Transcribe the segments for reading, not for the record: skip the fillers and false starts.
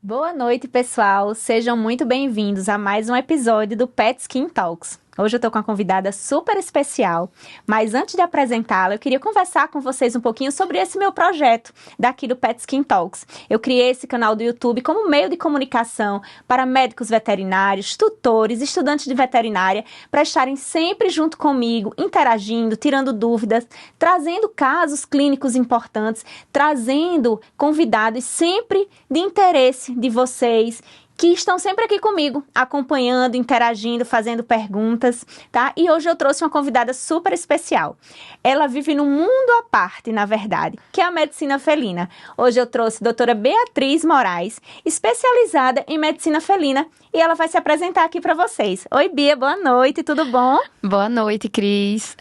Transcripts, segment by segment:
Boa noite, pessoal. Sejam muito bem-vindos a mais um episódio do Pet Skin Talks. Hoje eu tô com uma convidada super especial, mas antes de apresentá-la, eu queria conversar com vocês um pouquinho sobre esse meu projeto daqui do Pet Skin Talks. Eu criei esse canal do YouTube como meio de comunicação para médicos veterinários, tutores, estudantes de veterinária, para estarem sempre junto comigo, interagindo, tirando dúvidas, trazendo casos clínicos importantes, trazendo convidados sempre de interesse de vocês, que estão sempre aqui comigo, acompanhando, interagindo, fazendo perguntas, tá? E hoje eu trouxe uma convidada super especial. Ela vive num mundo à parte, na verdade, que é a medicina felina. Hoje eu trouxe a doutora Beatriz Moraes, especializada em medicina felina, e ela vai se apresentar aqui para vocês. Oi, Bia, boa noite, tudo bom? Boa noite, Cris.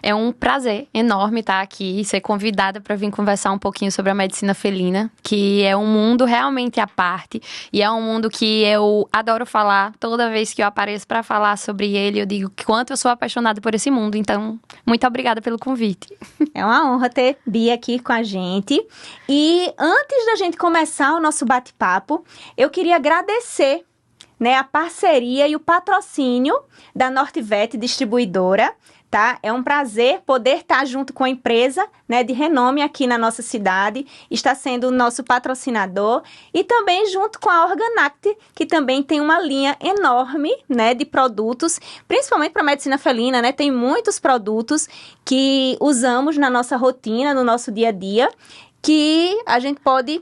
É um prazer enorme estar aqui, ser convidada para vir conversar um pouquinho sobre a medicina felina, que é um mundo realmente à parte. E é um mundo que eu adoro falar. Toda vez que eu apareço para falar sobre ele, eu digo quanto eu sou apaixonada por esse mundo. Então, muito obrigada pelo convite. É uma honra ter Bia aqui com a gente. E antes da gente começar o nosso bate-papo, eu queria agradecer, né, a parceria e o patrocínio da Nortevet Distribuidora, tá? É um prazer poder estar junto com a empresa, né, de renome aqui na nossa cidade, está sendo o nosso patrocinador, e também junto com a Organact, que também tem uma linha enorme, né, de produtos, principalmente para medicina felina, né? Tem muitos produtos que usamos na nossa rotina, no nosso dia a dia, que a gente pode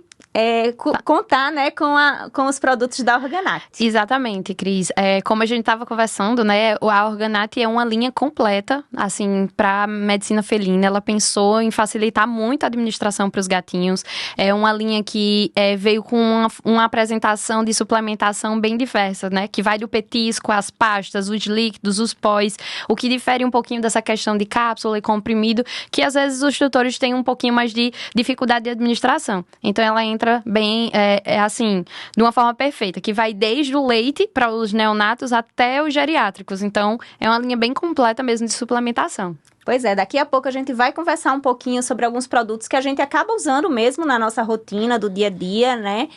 contar, né, com os produtos da Organact. Exatamente, Cris. Como a gente estava conversando, né, a Organact é uma linha completa, assim, para medicina felina. Ela pensou em facilitar muito a administração para os gatinhos. É uma linha que veio com uma apresentação de suplementação bem diversa, né, que vai do petisco, as pastas, os líquidos, os pós, o que difere um pouquinho dessa questão de cápsula e comprimido, que às vezes os tutores têm um pouquinho mais de dificuldade de administração. Então, ela entra bem, assim, de uma forma perfeita, que vai desde o leite para os neonatos até os geriátricos. Então, é uma linha bem completa mesmo de suplementação. Pois é, daqui a pouco a gente vai conversar um pouquinho sobre alguns produtos que a gente acaba usando mesmo na nossa rotina do dia a dia, né?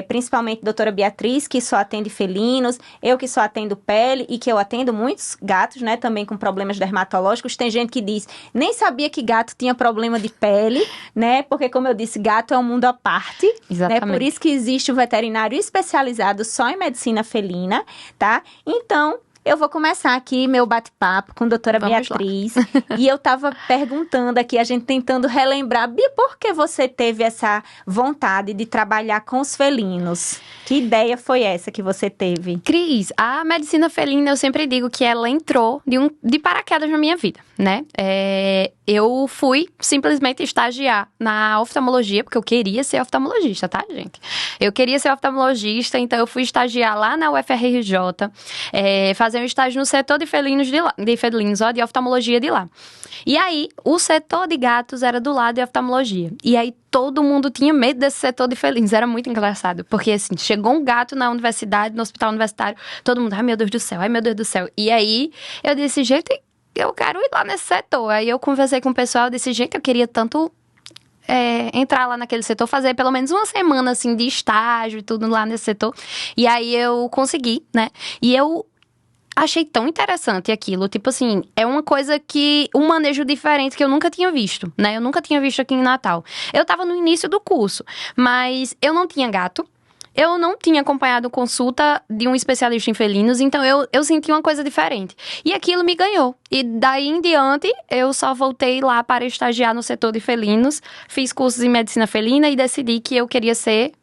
Principalmente a doutora Beatriz, que só atende felinos, eu que só atendo pele e que eu atendo muitos gatos, né? Também com problemas dermatológicos. Tem gente que diz, nem sabia que gato tinha problema de pele, né? Porque, como eu disse, gato é um mundo à parte. Exatamente. Né? Por isso que existe o veterinário especializado só em medicina felina, tá? Então, eu vou começar aqui meu bate-papo com a doutora Beatriz. E eu tava perguntando aqui, a gente tentando relembrar, Bia, por que você teve essa vontade de trabalhar com os felinos? Que ideia foi essa que você teve? Cris, a medicina felina, eu sempre digo que ela entrou de paraquedas na minha vida, né? Eu fui simplesmente estagiar na oftalmologia, porque eu queria ser oftalmologista, tá, gente? Eu queria ser oftalmologista, então eu fui estagiar lá na UFRJ, fazer um estágio no setor de felinos de oftalmologia de lá. E aí, o setor de gatos era do lado de oftalmologia. E aí, todo mundo tinha medo desse setor de felinos. Era muito engraçado. Porque, assim, chegou um gato na universidade, no hospital universitário, todo mundo, ai meu Deus do céu, ai meu Deus do céu. E aí, eu disse, gente, eu quero ir lá nesse setor. Aí eu conversei com o pessoal, disse, gente, eu queria tanto entrar lá naquele setor, fazer pelo menos uma semana, assim, de estágio e tudo lá nesse setor. E aí, eu consegui, né? E eu achei tão interessante aquilo, tipo assim, é uma coisa um manejo diferente que eu nunca tinha visto, né? Eu nunca tinha visto aqui em Natal. Eu tava no início do curso, mas eu não tinha gato, eu não tinha acompanhado consulta de um especialista em felinos, então eu senti uma coisa diferente. E aquilo me ganhou. E daí em diante, eu só voltei lá para estagiar no setor de felinos, fiz cursos em medicina felina e decidi que eu queria ser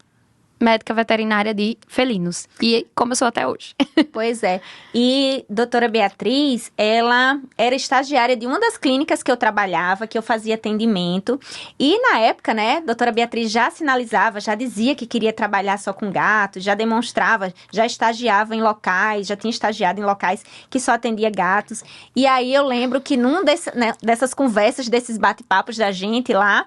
médica veterinária de felinos. E começou até hoje. Pois é. E doutora Beatriz, ela era estagiária de uma das clínicas que eu trabalhava, que eu fazia atendimento. E na época, né, doutora Beatriz já sinalizava, já dizia que queria trabalhar só com gatos, já demonstrava, já estagiava em locais, já tinha estagiado em locais que só atendia gatos. E aí eu lembro que dessas conversas, desses bate-papos da gente lá,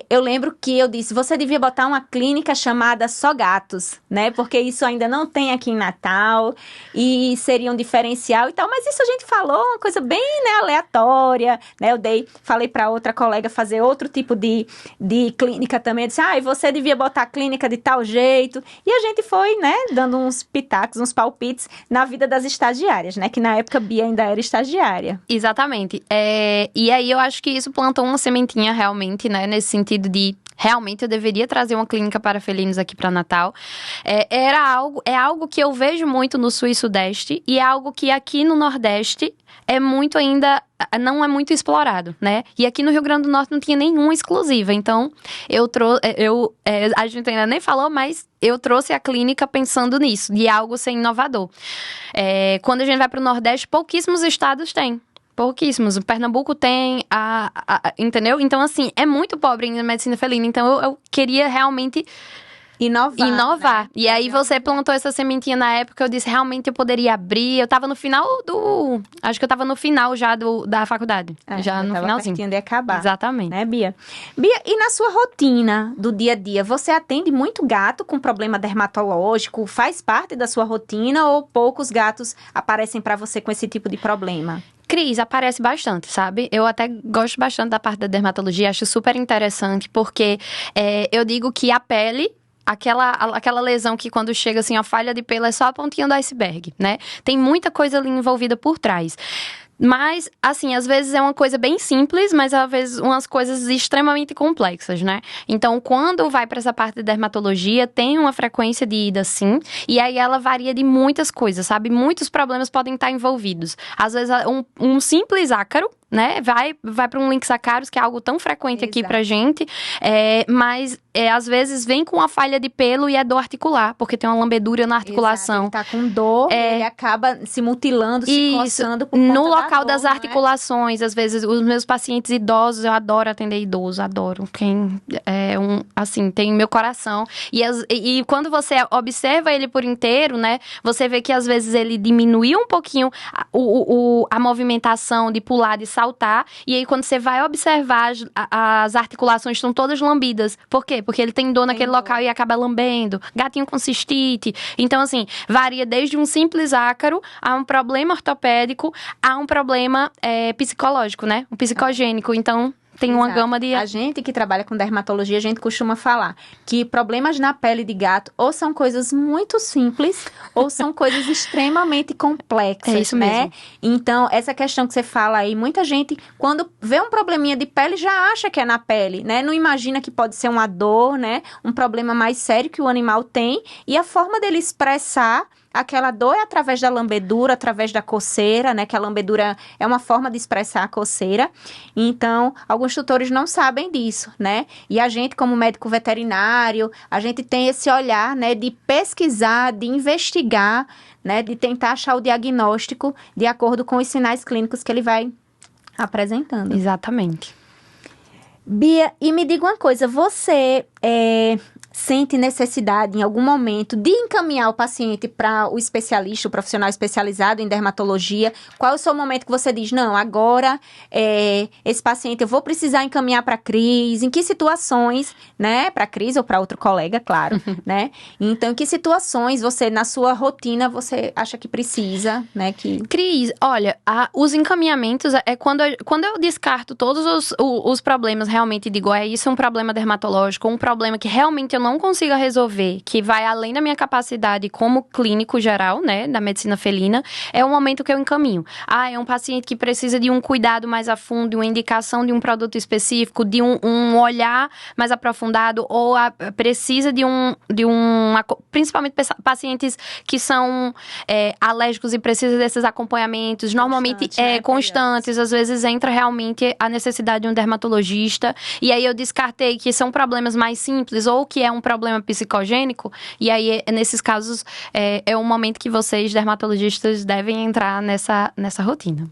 eu lembro que eu disse, você devia botar uma clínica chamada Só Gatos, né? Porque isso ainda não tem aqui em Natal e seria um diferencial e tal. Mas isso a gente falou, uma coisa bem, né, aleatória, né? Falei para outra colega fazer outro tipo de clínica também. Eu disse, e você devia botar a clínica de tal jeito. E a gente foi, né, dando uns pitacos, uns palpites na vida das estagiárias, né? Que na época Bia ainda era estagiária. Exatamente. E aí eu acho que isso plantou uma sementinha realmente, né? Nesse sentido de realmente eu deveria trazer uma clínica para felinos aqui para Natal. É algo que eu vejo muito no Sul e Sudeste e é algo que aqui no Nordeste é muito ainda, não é muito explorado, né? E aqui no Rio Grande do Norte não tinha nenhuma exclusiva. Então, a gente ainda nem falou, mas eu trouxe a clínica pensando nisso, de algo ser inovador. Quando a gente vai para o Nordeste, pouquíssimos estados têm. Pouquíssimos. O Pernambuco tem, entendeu? Então, assim, é muito pobre em medicina felina. Então, eu queria realmente inovar. Né? E aí, você plantou essa sementinha na época, eu disse, realmente eu poderia abrir. Eu tava no final acho que eu tava no final já da faculdade. Já no finalzinho. De acabar. Exatamente. Né, Bia? Bia, e na sua rotina do dia a dia, você atende muito gato com problema dermatológico? Faz parte da sua rotina ou poucos gatos aparecem pra você com esse tipo de problema? Cris, aparece bastante, sabe? Eu até gosto bastante da parte da dermatologia, acho super interessante, porque eu digo que a pele, aquela lesão que quando chega assim, a falha de pelo é só a pontinha do iceberg, né? Tem muita coisa ali envolvida por trás. Mas, assim, às vezes é uma coisa bem simples, mas às vezes umas coisas extremamente complexas, né? Então, quando vai para essa parte de dermatologia, tem uma frequência de ida, sim, e aí ela varia de muitas coisas, sabe? Muitos problemas podem estar envolvidos. Às vezes, um simples ácaro, né? Vai para um Linksacarus, que é algo tão frequente aqui pra gente, mas às vezes vem com uma falha de pelo e é dor articular, porque tem uma lambedura na articulação. Exato, ele tá com dor, ele acaba se mutilando, se coçando por conta no local das dor, articulações, às vezes os meus pacientes idosos, eu adoro atender idosos, adoro. Quem assim, tem meu coração. E quando você observa ele por inteiro, né, você vê que às vezes ele diminuiu um pouquinho a movimentação de pular, de saltar, e aí quando você vai observar, as articulações estão todas lambidas. Por quê? Porque ele tem dor naquele local e acaba lambendo. Gatinho com cistite. Então, assim, varia desde um simples ácaro a um problema ortopédico, a um problema psicológico, né? Um psicogênico. Então, tem uma gama de... A gente que trabalha com dermatologia, a gente costuma falar que problemas na pele de gato ou são coisas muito simples ou são coisas extremamente complexas, é isso né? mesmo. Então, essa questão que você fala aí, muita gente, quando vê um probleminha de pele, já acha que é na pele, né? Não imagina que pode ser uma dor, né? Um problema mais sério que o animal tem e a forma dele expressar aquela dor é através da lambedura, através da coceira, né? Que a lambedura é uma forma de expressar a coceira. Então, alguns tutores não sabem disso, né? E a gente, como médico veterinário, a gente tem esse olhar, né? De pesquisar, de investigar, né? De tentar achar o diagnóstico de acordo com os sinais clínicos que ele vai apresentando. Exatamente. Bia, e me diga uma coisa, você sente necessidade em algum momento de encaminhar o paciente para o especialista, o profissional especializado em dermatologia? Qual é o seu momento que você diz, não, agora esse paciente eu vou precisar encaminhar para a Cris? Em que situações, né? Para a Cris ou para outro colega, claro, né? Então, em que situações você, na sua rotina, você acha que precisa, né? Cris, olha, os encaminhamentos quando eu descarto todos os problemas, realmente digo, isso é um problema dermatológico, um problema que realmente eu não consigo resolver, que vai além da minha capacidade como clínico geral, né, da medicina felina, é o momento que eu encaminho. É um paciente que precisa de um cuidado mais a fundo, de uma indicação de um produto específico, de um olhar mais aprofundado, ou precisa principalmente pacientes que são alérgicos e precisam desses acompanhamentos, normalmente constantes, às vezes entra realmente a necessidade de um dermatologista, e aí eu descartei que são problemas mais simples, ou que é um problema psicogênico, e aí nesses casos é um momento que vocês, dermatologistas, devem entrar nessa rotina.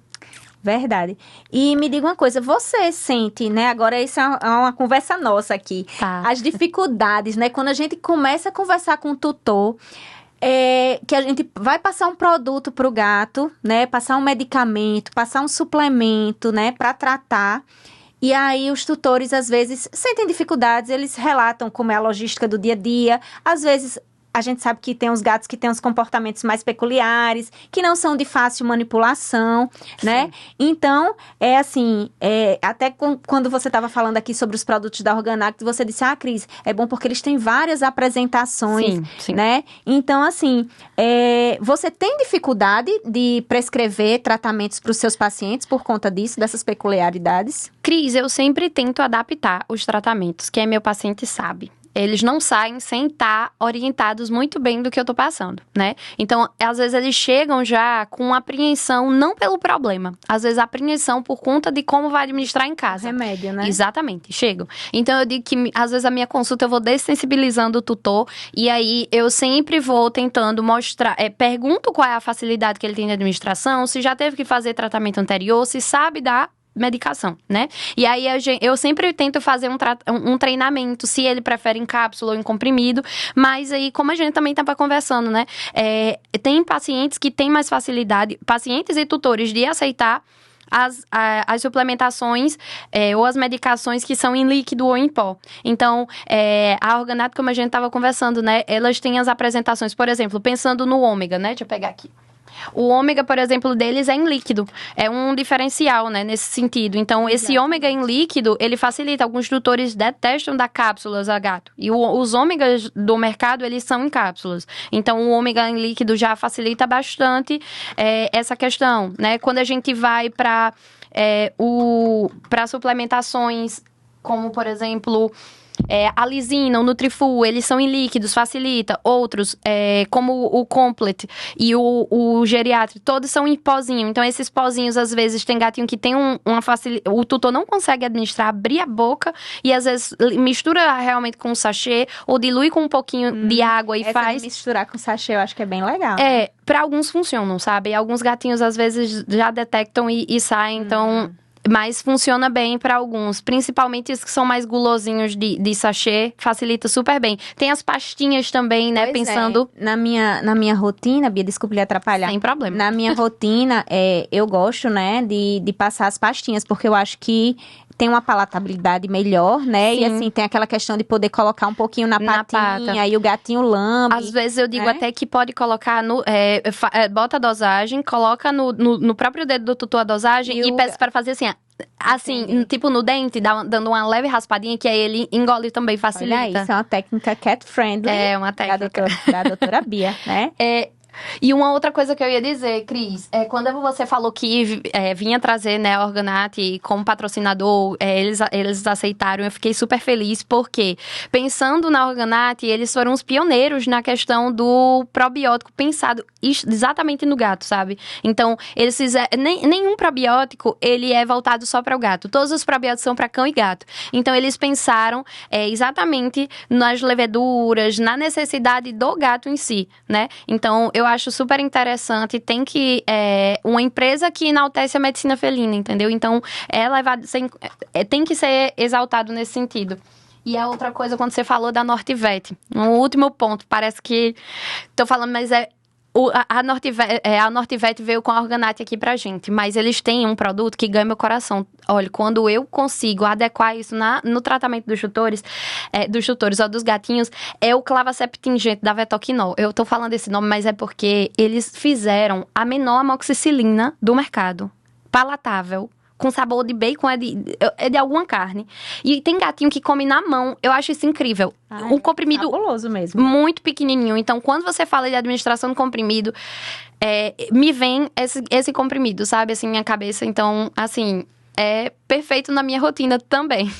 Verdade. E me diga uma coisa, você sente, né, agora isso é uma conversa nossa aqui, as dificuldades, né, quando a gente começa a conversar com o tutor, que a gente vai passar um produto para o gato, né, passar um medicamento, passar um suplemento, né, para tratar. E aí os tutores, às vezes, sentem dificuldades, eles relatam como é a logística do dia a dia. Às vezes, a gente sabe que tem uns gatos que têm uns comportamentos mais peculiares, que não são de fácil manipulação, né? Então, até quando você estava falando aqui sobre os produtos da Organato, você disse, Cris, é bom porque eles têm várias apresentações, sim. né? Então, assim, você tem dificuldade de prescrever tratamentos para os seus pacientes por conta disso, dessas peculiaridades? Cris, eu sempre tento adaptar os tratamentos, que meu paciente sabe. Eles não saem sem estar orientados muito bem do que eu tô passando, né? Então, às vezes eles chegam já com apreensão, não pelo problema. Às vezes apreensão por conta de como vai administrar em casa. Remédio, né? Exatamente, chegam. Então, eu digo que, às vezes, a minha consulta eu vou dessensibilizando o tutor. E aí, eu sempre vou tentando mostrar... pergunto qual é a facilidade que ele tem de administração, se já teve que fazer tratamento anterior, se sabe dar medicação, né? E aí eu sempre tento fazer um treinamento, se ele prefere em cápsula ou em comprimido, mas aí, como a gente também estava conversando, né? Tem pacientes que têm mais facilidade, pacientes e tutores, de aceitar as suplementações ou as medicações que são em líquido ou em pó. Então, a Organato, como a gente estava conversando, né? Elas têm as apresentações, por exemplo, pensando no ômega, né? Deixa eu pegar aqui. O ômega, por exemplo, deles é em líquido. É um diferencial, né, nesse sentido. Então, esse ômega em líquido, ele facilita. Alguns tutores detestam dar cápsulas a gato. E os ômegas do mercado, eles são em cápsulas. Então, o ômega em líquido já facilita bastante essa questão, né? Quando a gente vai para suplementações, como, por exemplo... a lisina, o Nutrifull, eles são em líquidos, facilita. Outros, como o Complete e o Geriatric, todos são em pozinho. Então, esses pozinhos, às vezes, tem gatinho que tem uma facilidade... O tutor não consegue administrar, abrir a boca e, às vezes, mistura realmente com o sachê ou dilui com um pouquinho de água e faz... misturar com sachê, eu acho que é bem legal. Para alguns funcionam, sabe? Alguns gatinhos, às vezes, já detectam e saem, então... Mas funciona bem para alguns, principalmente os que são mais gulosinhos de sachê, facilita super bem. Tem as pastinhas também, né, pensando... Na minha rotina, Bia, desculpa lhe atrapalhar. Sem problema. Na minha rotina, eu gosto, né, de passar as pastinhas, porque eu acho que tem uma palatabilidade melhor, né? Sim. E assim, tem aquela questão de poder colocar um pouquinho na patinha, e o gatinho lambe. Às vezes eu digo até que pode colocar, bota a dosagem, coloca no próprio dedo do tutor a dosagem e peça para fazer assim, tipo no dente, dando uma leve raspadinha, que aí ele engole também, facilita. Olha, isso é uma técnica cat-friendly. É uma técnica. Da doutora Bia, né? E uma outra coisa que eu ia dizer, Cris, quando você falou que vinha trazer, né, a Organati como patrocinador, eles aceitaram, eu fiquei super feliz, porque pensando na Organati, eles foram os pioneiros na questão do probiótico pensado exatamente no gato, sabe? Então, eles fizeram, nenhum probiótico, ele é voltado só para o gato, todos os probióticos são para cão e gato. Então, eles pensaram exatamente nas leveduras, na necessidade do gato em si, né? Então, eu acho super interessante, tem que... uma empresa que enaltece a medicina felina, entendeu? Então, tem que ser exaltado nesse sentido. E a outra coisa, quando você falou da Nortevet, um último ponto, parece que... Tô falando, mas a Nortevet veio com a Organati aqui pra gente, mas eles têm um produto que ganha meu coração. Olha, quando eu consigo adequar isso no tratamento dos tutores ou dos gatinhos, é o Clavacep-Tingente da Vetoquinol. Eu tô falando esse nome, mas é porque eles fizeram a menor amoxicilina do mercado. Palatável. Com sabor de bacon, é de alguma carne. E tem gatinho que come na mão. Eu acho isso incrível. Um comprimido fabuloso mesmo. Muito pequenininho. Então, quando você fala de administração do comprimido, me vem esse comprimido, sabe? Assim, minha cabeça. Então, assim, é perfeito na minha rotina também.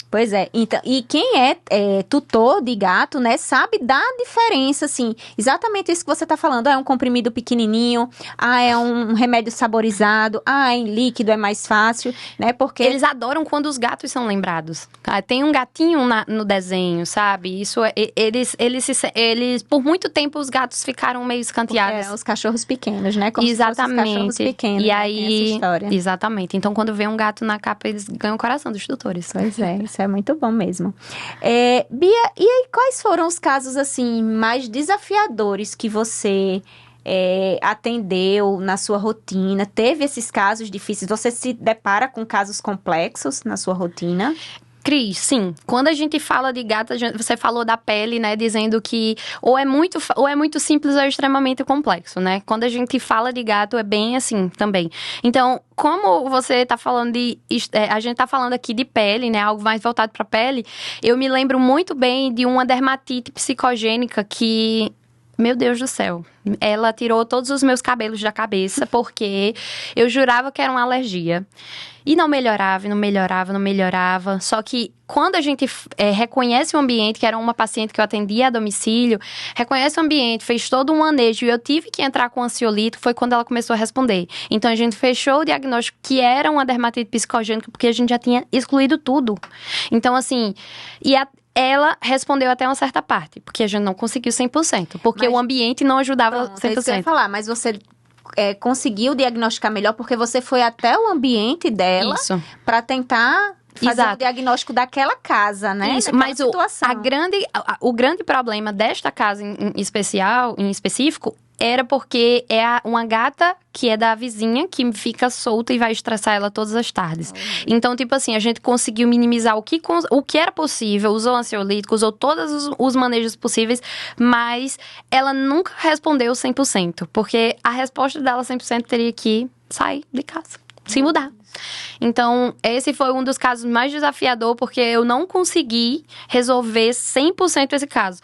Pois é. Então, e quem é tutor de gato, né, sabe da diferença, assim, exatamente isso que você tá falando. É um comprimido pequenininho, é um remédio saborizado, em líquido é mais fácil, né, porque... Eles adoram quando os gatos são lembrados. Tem um gatinho no desenho, sabe? Isso, eles, por muito tempo, os gatos ficaram meio escanteados. Eram os cachorros pequenos, né? Como exatamente. Se fossem os cachorros pequenos, e né? aí, tem essa história. Exatamente. Então, quando vê um gato na capa, eles ganham o coração dos tutores. Pois é, isso é muito bom mesmo. Bia, e aí quais foram os casos, assim, mais desafiadores que você atendeu na sua rotina? Teve esses casos difíceis? Você se depara com casos complexos na sua rotina? Cris, sim. Quando a gente fala de gato, você falou da pele, né? Dizendo que ou é muito simples ou é extremamente complexo, né? Quando a gente fala de gato, é bem assim também. Então, como você tá falando a gente tá falando aqui de pele, né? Algo mais voltado pra pele. Eu me lembro muito bem de uma dermatite psicogênica que... Meu Deus do céu. Ela tirou todos os meus cabelos da cabeça porque eu jurava que era uma alergia. E não melhorava, não melhorava, não melhorava. Só que quando a gente reconhece o ambiente, que era uma paciente que eu atendia a domicílio, reconhece o ambiente, fez todo um manejo e eu tive que entrar com ansiolítico, foi quando ela começou a responder. Então a gente fechou o diagnóstico que era uma dermatite psicogênica porque a gente já tinha excluído tudo. Então assim, ela respondeu até uma certa parte, porque a gente não conseguiu 100%, porque o ambiente não ajudava 100%. É isso que eu ia falar, mas você conseguiu diagnosticar melhor porque você foi até o ambiente dela para tentar fazer o diagnóstico daquela casa, né? Isso, daquela mas situação. o grande problema desta casa em específico, era porque é uma gata que é da vizinha, que fica solta e vai estressar ela todas as tardes. Então, tipo assim, a gente conseguiu minimizar o que era possível, usou ansiolítico, usou todos os manejos possíveis, mas ela nunca respondeu 100%, porque a resposta dela 100% teria que sair de casa, se mudar. Então, esse foi um dos casos mais desafiador, porque eu não consegui resolver 100% esse caso.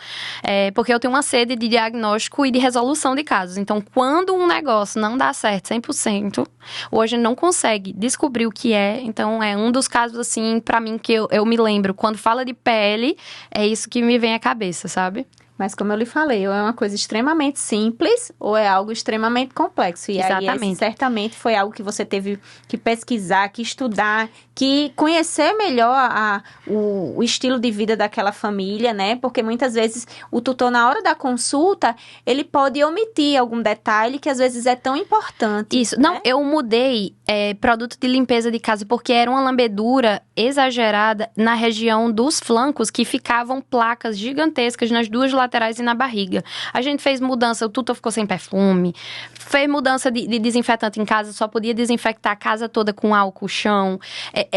Porque eu tenho uma sede de diagnóstico e de resolução de casos. Então, quando um negócio não dá certo 100%, hoje não consegue descobrir o que é. Então, é um dos casos, assim, pra mim, que eu me lembro. Quando fala de pele, é isso que me vem à cabeça, sabe? Mas como eu lhe falei, ou é uma coisa extremamente simples ou é algo extremamente complexo. E aí, esse certamente foi algo que você teve que pesquisar, que estudar, que conhecer melhor o estilo de vida daquela família, né? Porque muitas vezes o tutor, na hora da consulta, ele pode omitir algum detalhe que às vezes é tão importante. Isso. Né? Não, eu mudei produto de limpeza de casa porque era uma lambedura exagerada na região dos flancos, que ficavam placas gigantescas nas duas laterais e na barriga. A gente fez mudança, o tutor ficou sem perfume, fez mudança de desinfetante em casa, só podia desinfectar a casa toda com álcool, chão.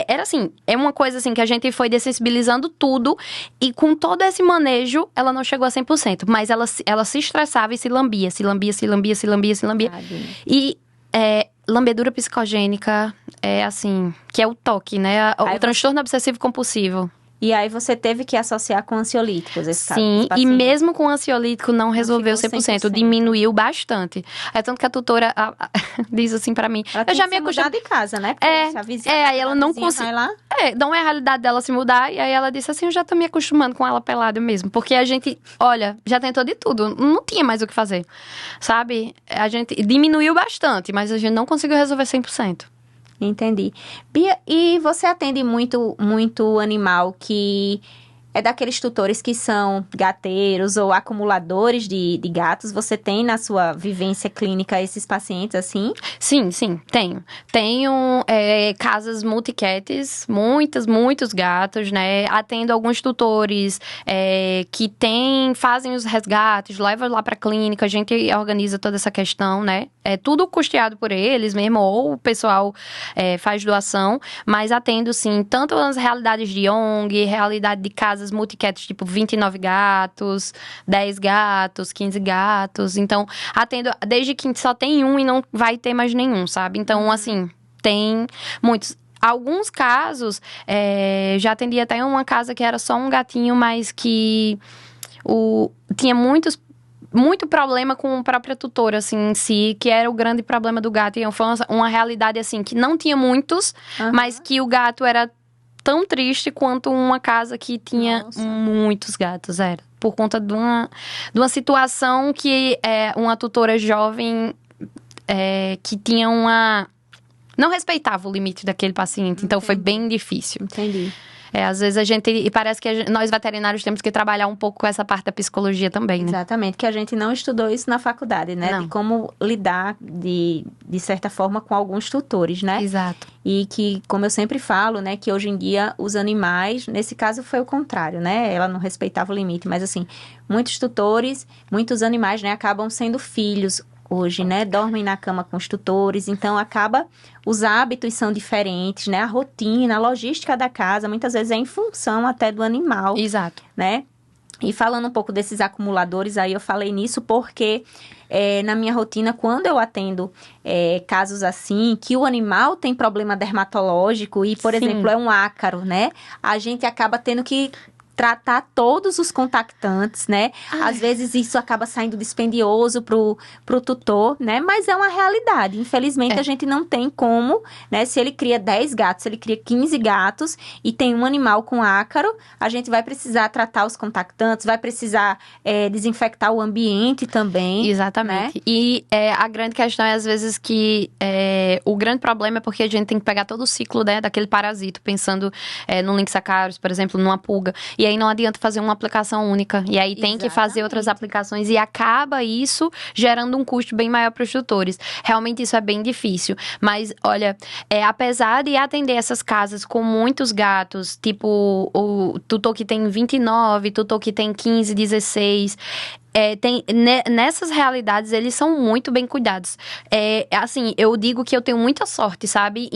Era assim, é uma coisa assim que a gente foi dessensibilizando tudo, e com todo esse manejo, ela não chegou a 100%, mas ela se estressava e se lambia. E lambedura psicogênica é assim, que é o TOC, né? O transtorno obsessivo compulsivo. E aí você teve que associar com ansiolíticos esse caso? Sim, e mesmo com ansiolítico não resolveu 100%, diminuiu bastante. É tanto que a tutora diz assim pra mim... Ela já me acostumei de casa, né? Aí ela não conseguiu... Não é a realidade dela se mudar, e aí ela disse assim, eu já tô me acostumando com ela pelada mesmo. Porque a gente, olha, já tentou de tudo, não tinha mais o que fazer, sabe? A gente diminuiu bastante, mas a gente não conseguiu resolver 100%. Entendi. Bia, e você atende muito animal que é daqueles tutores que são gateiros ou acumuladores de gatos? Você tem na sua vivência clínica esses pacientes assim? Sim, tenho. Tenho casas multicats, muitos gatos, né? Atendo alguns tutores que fazem os resgates, levam lá pra clínica, a gente organiza toda essa questão, né? É tudo custeado por eles mesmo, ou o pessoal faz doação, mas atendo, sim, tanto as realidades de ONG, realidade de casas multicats, tipo 29 gatos, 10 gatos, 15 gatos. Então, atendo desde que só tem um e não vai ter mais nenhum, sabe? Então, assim, tem muitos. Alguns casos, já atendi até uma casa que era só um gatinho, mas que tinha muito problema com a própria tutora, assim, em si, que era o grande problema do gato. E foi uma realidade, assim, que não tinha muitos, mas que o gato era tão triste quanto uma casa que tinha muitos gatos, era. Por conta de uma situação que uma tutora jovem que tinha não respeitava o limite daquele paciente. Então, foi bem difícil. Entendi. Às vezes e parece que nós veterinários temos que trabalhar um pouco com essa parte da psicologia também, né? Exatamente, que a gente não estudou isso na faculdade, né? Não. De como lidar, de certa forma, com alguns tutores, né? Exato. E que, como eu sempre falo, né? Que hoje em dia os animais, nesse caso foi o contrário, né? Ela não respeitava o limite, mas assim, muitos tutores, muitos animais, né? Acabam sendo filhos. hoje, né? Dormem na cama com os tutores, então acaba, os hábitos são diferentes, né? A rotina, a logística da casa, muitas vezes é em função até do animal. Exato. Né? E falando um pouco desses acumuladores, aí eu falei nisso porque na minha rotina, quando eu atendo casos assim, que o animal tem problema dermatológico e, por Sim. exemplo, é um ácaro, né? A gente acaba tendo que tratar todos os contactantes, né? Às vezes isso acaba saindo dispendioso pro tutor, né? Mas é uma realidade. Infelizmente, a gente não tem como, né? Se ele cria 10 gatos, se ele cria 15 gatos e tem um animal com ácaro, a gente vai precisar tratar os contactantes, vai precisar desinfectar o ambiente também. Exatamente. Né? E a grande questão é, às vezes, que o grande problema é porque a gente tem que pegar todo o ciclo, né, daquele parasito, pensando no Lynx acarus, por exemplo, numa pulga. E aí não adianta fazer uma aplicação única. E aí tem que fazer outras aplicações. E acaba isso gerando um custo bem maior para os tutores. Realmente isso é bem difícil. Mas, olha, apesar de atender essas casas com muitos gatos, tipo o tutor que tem 29, tutor que tem 15, 16... nessas realidades, eles são muito bem cuidados. Assim, eu digo que eu tenho muita sorte, sabe?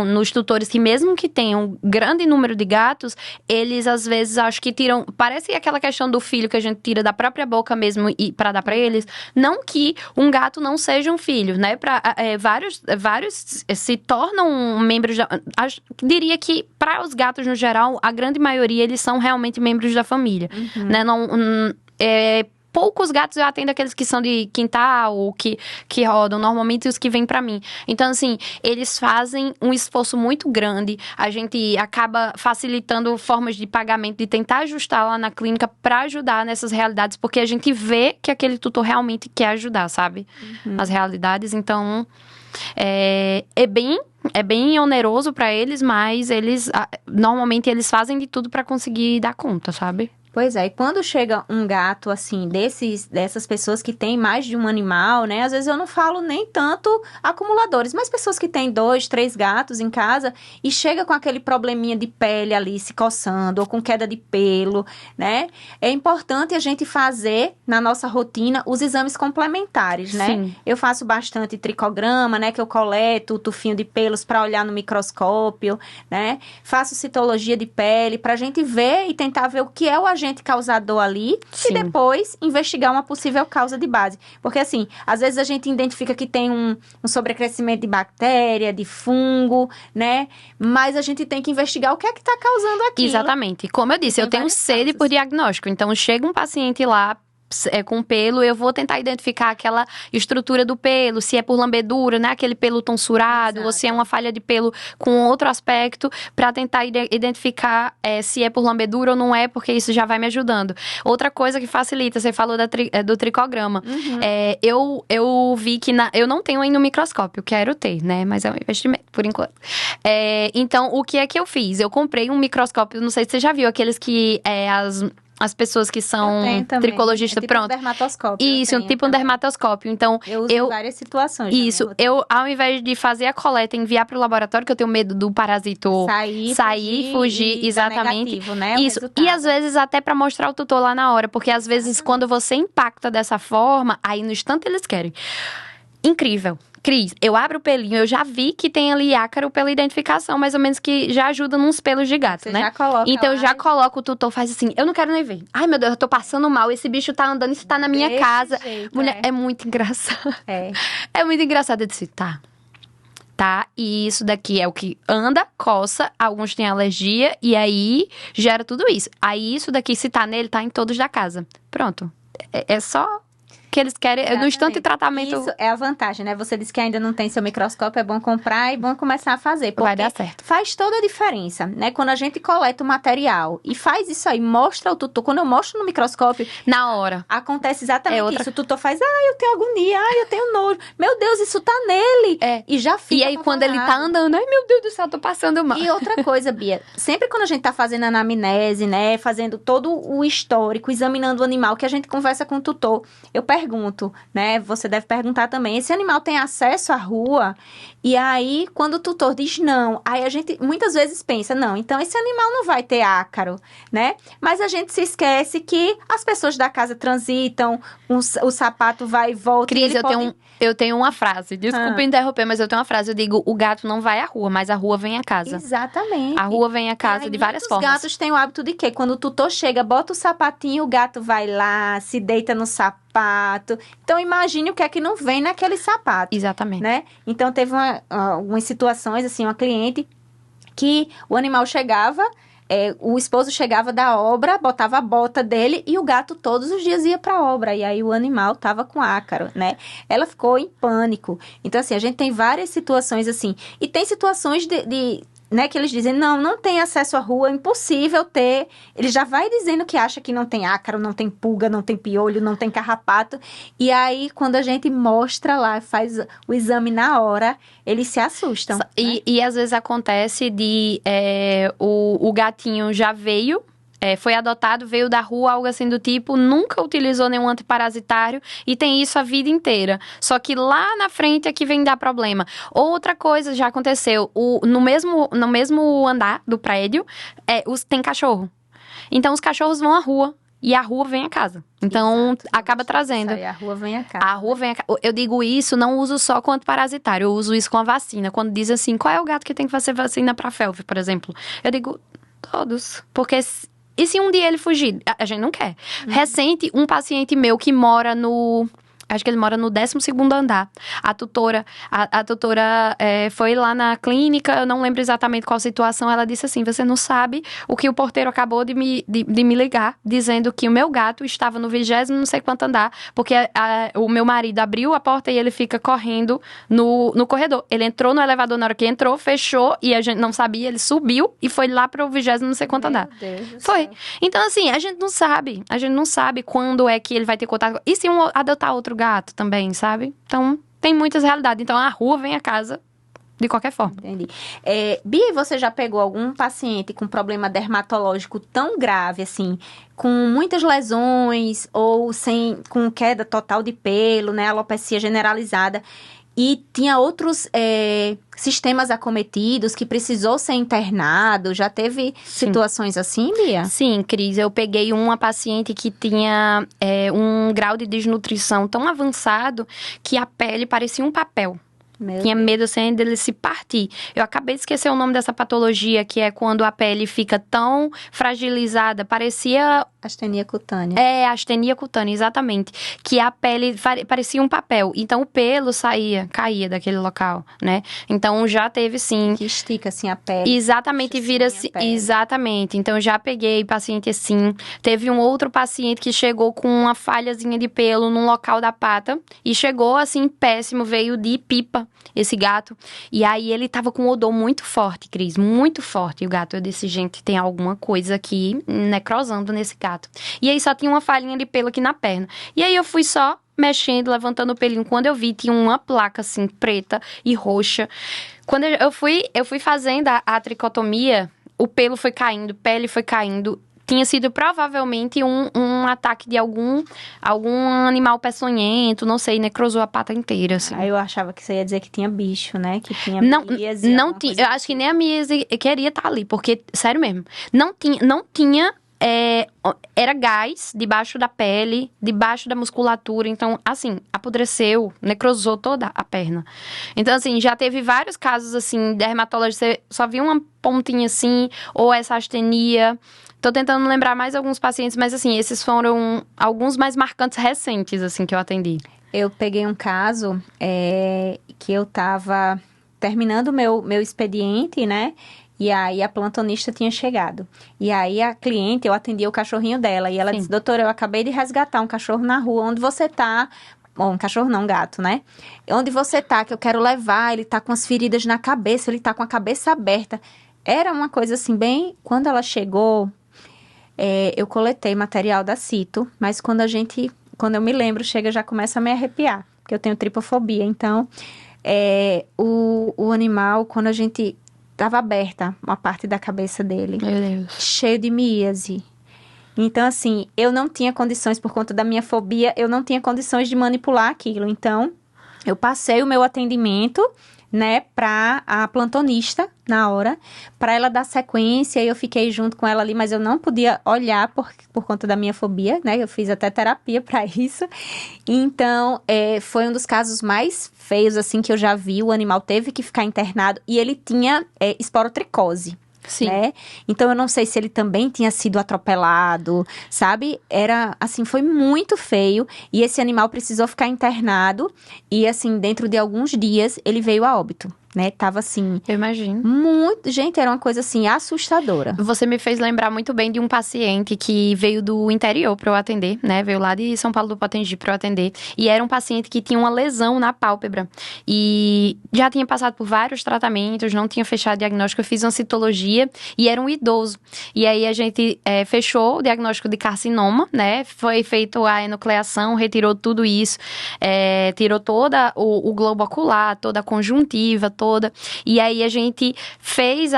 Nos tutores que mesmo que tenham grande número de gatos, eles às vezes acho que tiram... Parece aquela questão do filho que a gente tira da própria boca mesmo para dar para eles. Não que um gato não seja um filho, né? Vários se tornam membros da... Diria que para os gatos no geral, a grande maioria, eles são realmente membros da família. Uhum. Né? Poucos gatos eu atendo aqueles que são de quintal ou que rodam, normalmente os que vêm pra mim. Então, assim, eles fazem um esforço muito grande. A gente acaba facilitando formas de pagamento, de tentar ajustar lá na clínica pra ajudar nessas realidades, porque a gente vê que aquele tutor realmente quer ajudar, sabe? Uhum. As realidades, então... É bem oneroso pra eles, mas normalmente eles fazem de tudo pra conseguir dar conta, sabe? Pois é, e quando chega um gato, assim, dessas pessoas que têm mais de um animal, né? Às vezes eu não falo nem tanto acumuladores, mas pessoas que têm 2, 3 gatos em casa e chega com aquele probleminha de pele ali se coçando ou com queda de pelo, né? É importante a gente fazer na nossa rotina os exames complementares, né? Sim. Eu faço bastante tricograma, né? Que eu coleto o tufinho de pelos para olhar no microscópio, né? Faço citologia de pele pra gente ver e tentar ver o que é o agente causador ali. Sim. E depois investigar uma possível causa de base. Porque assim, às vezes a gente identifica que tem um sobrecrescimento de bactéria, de fungo, né? Mas a gente tem que investigar o que é que está causando aquilo. Exatamente. Como eu disse, eu tenho sede por diagnóstico. Então, chega um paciente lá com pelo, eu vou tentar identificar aquela estrutura do pelo, se é por lambedura, né, aquele pelo tonsurado, ou se é uma falha de pelo com outro aspecto, para tentar identificar se é por lambedura ou não é, porque isso já vai me ajudando. Outra coisa que facilita, você falou do tricograma. Uhum. Eu vi que eu não tenho ainda um microscópio, quero ter, né, mas é um investimento, por enquanto. Então, o que é que eu fiz? Eu comprei um microscópio, não sei se você já viu, aqueles que as pessoas que são tricologistas, tipo pronto. Um dermatoscópio. Isso, um dermatoscópio. Então, eu uso em várias situações. Isso, ao invés de fazer a coleta e enviar para o laboratório, que eu tenho medo do parasito sair, fugir, exatamente. Negativo, né, isso. E às vezes até para mostrar o tutor lá na hora, porque às vezes quando você impacta dessa forma, aí no instante eles querem. Incrível. Cris, eu abro o pelinho, eu já vi que tem ali ácaro pela identificação, mais ou menos que já ajuda nos pelos de gato, né? Já coloca então eu já coloco, o tutor faz assim, eu não quero nem ver. Ai, meu Deus, eu tô passando mal, esse bicho tá andando, isso tá na minha casa. Jeito, mulher, é muito engraçado. É muito engraçado. Eu disse, tá, e isso daqui é o que anda, coça, alguns têm alergia, e aí gera tudo isso. Aí isso daqui, se tá nele, tá em todos da casa. Pronto. É só... que eles querem, no instante de tratamento... Isso é a vantagem, né? Você disse que ainda não tem seu microscópio, é bom comprar e bom começar a fazer. Vai dar certo. Faz toda a diferença, né? Quando a gente coleta o material e faz isso aí, mostra o tutor. Quando eu mostro no microscópio... Na hora. Acontece exatamente isso. O tutor faz, eu tenho agonia, eu tenho nojo. Meu Deus, isso tá nele. E já fica... E aí, quando ele tá andando, ai meu Deus do céu, eu tô passando mal. E outra coisa, Bia, sempre quando a gente tá fazendo anamnese, né? Fazendo todo o histórico, examinando o animal, que a gente conversa com o tutor, eu pergunto pergunto, né? Você deve perguntar também, esse animal tem acesso à rua? E aí, quando o tutor diz não, aí a gente muitas vezes pensa, não, então esse animal não vai ter ácaro, né? Mas a gente se esquece que as pessoas da casa transitam, o sapato vai e volta. Cris, e ele eu tenho uma frase. Desculpa interromper, mas eu tenho uma frase. Eu digo, o gato não vai à rua, mas a rua vem à casa. Exatamente. A rua vem à casa de várias formas. Os gatos têm o hábito de quê? Quando o tutor chega, bota o sapatinho, o gato vai lá, se deita no sapato. Então, imagine o que é que não vem naquele sapato. Exatamente. Né? Então, teve algumas situações, assim, uma cliente que o animal chegava, o esposo chegava da obra, botava a bota dele e o gato todos os dias ia pra obra. E aí o animal tava com ácaro, né? Ela ficou em pânico. Então, assim, a gente tem várias situações assim. E tem situações né, que eles dizem, não tem acesso à rua, é impossível ter. Ele já vai dizendo que acha que não tem ácaro, não tem pulga, não tem piolho, não tem carrapato. E aí, quando a gente mostra lá, faz o exame na hora, eles se assustam. E às vezes acontece de o gatinho já veio, foi adotado, veio da rua, algo assim do tipo, nunca utilizou nenhum antiparasitário e tem isso a vida inteira. Só que lá na frente é que vem dar problema. Outra coisa já aconteceu, no mesmo andar do prédio, tem cachorro. Então os cachorros vão à rua. E a rua vem à casa. Então, exato, acaba trazendo. Aí, a rua vem à casa. A rua vem à casa. Eu digo isso, não uso só com antiparasitário. Eu uso isso com a vacina. Quando diz assim, qual é o gato que tem que fazer vacina pra felve, por exemplo? Eu digo, todos. Porque... E se um dia ele fugir? A gente não quer. Recente, um paciente meu que mora acho que ele mora no 12º andar. A tutora foi lá na clínica, eu não lembro exatamente qual situação, ela disse assim, você não sabe o que o porteiro acabou de me ligar, dizendo que o meu gato estava no 20º não sei quanto andar, porque o meu marido abriu a porta e ele fica correndo no corredor. Ele entrou no elevador, na hora que entrou, fechou, e a gente não sabia, ele subiu e foi lá para o 20º não sei quanto andar. Meu Deus do foi. Céu. Então, assim, a gente não sabe quando é que ele vai ter contato. E se adotar outro gato também, sabe? Então, tem muitas realidades. Então, a rua vem à casa de qualquer forma. Entendi. Bia, você já pegou algum paciente com problema dermatológico tão grave, assim, com muitas lesões ou com queda total de pelo, né? Alopecia generalizada, e tinha outros sistemas acometidos que precisou ser internado? Já teve situações assim, Bia? Sim, Cris. Eu peguei uma paciente que tinha um grau de desnutrição tão avançado que a pele parecia um papel. Tinha medo assim dele se partir. Eu acabei de esquecer o nome dessa patologia, que é quando a pele fica tão fragilizada, parecia... Astenia cutânea. Astenia cutânea, exatamente. Que a pele parecia um papel. Então, o pelo caía daquele local, né? Então, já teve, sim... Que estica, assim, a pele. Exatamente, vira-se... Exatamente. Então, já peguei paciente assim. Teve um outro paciente que chegou com uma falhazinha de pelo num local da pata. E chegou, assim, péssimo. Veio de pipa, esse gato. E aí, ele tava com um odor muito forte, Cris. Muito forte. E o gato, eu disse, gente, tem alguma coisa aqui necrosando nesse gato. E aí, só tinha uma falhinha de pelo aqui na perna. E aí, eu fui só mexendo, levantando o pelinho. Quando eu vi, tinha uma placa, assim, preta e roxa. Quando eu fui fazendo a tricotomia, o pelo foi caindo, pele foi caindo. Tinha sido provavelmente um ataque de algum animal peçonhento, não sei, necrosou a pata inteira, assim. Aí eu achava que você ia dizer que tinha bicho, né? Que tinha míase. Não tinha, eu acho que nem a míase queria estar ali, porque, sério mesmo, não tinha era gás debaixo da pele, debaixo da musculatura. Então, assim, apodreceu, necrosou toda a perna. Então, assim, já teve vários casos, assim, dermatológicos. Você só viu uma pontinha assim, ou essa astenia. Tô tentando lembrar mais alguns pacientes, mas, assim, esses foram alguns mais marcantes recentes, assim, que eu atendi. Eu peguei um caso que eu tava terminando o meu expediente, né? E aí, a plantonista tinha chegado. E aí, a cliente, eu atendia o cachorrinho dela. E ela disse, doutora, eu acabei de resgatar um cachorro na rua. Onde você tá? Bom, um cachorro não, um gato, né? Onde você tá? Que eu quero levar. Ele tá com as feridas na cabeça. Ele tá com a cabeça aberta. Era uma coisa assim, bem... Quando ela chegou, eu coletei material da Cito. Mas quando eu me lembro, já começa a me arrepiar. Porque eu tenho tripofobia. Então, o animal, quando a gente... Estava aberta uma parte da cabeça dele. Meu Deus. Cheio de míase. Então, assim, eu não tinha condições, por conta da minha fobia, eu não tinha condições de manipular aquilo. Então, eu passei o meu atendimento, né, pra a plantonista na hora, pra ela dar sequência, e eu fiquei junto com ela ali, mas eu não podia olhar por conta da minha fobia, né, eu fiz até terapia pra isso. Então, foi um dos casos mais feios, assim, que eu já vi. O animal teve que ficar internado e ele tinha esporotricose. Sim. Né? Então, eu não sei se ele também tinha sido atropelado, sabe? Era, assim, foi muito feio. E esse animal precisou ficar internado. E, assim, dentro de alguns dias, ele veio a óbito, né? Tava, assim... Eu imagino. Muito... Gente, era uma coisa, assim, assustadora. Você me fez lembrar muito bem de um paciente que veio do interior pra eu atender, né? Veio lá de São Paulo do Potengi pra eu atender. E era um paciente que tinha uma lesão na pálpebra. E já tinha passado por vários tratamentos, não tinha fechado diagnóstico. Eu fiz uma citologia e era um idoso. E aí a gente fechou o diagnóstico de carcinoma, né? Foi feito a enucleação, retirou tudo isso. Tirou toda o globo ocular, toda a conjuntiva, toda. E aí a gente fez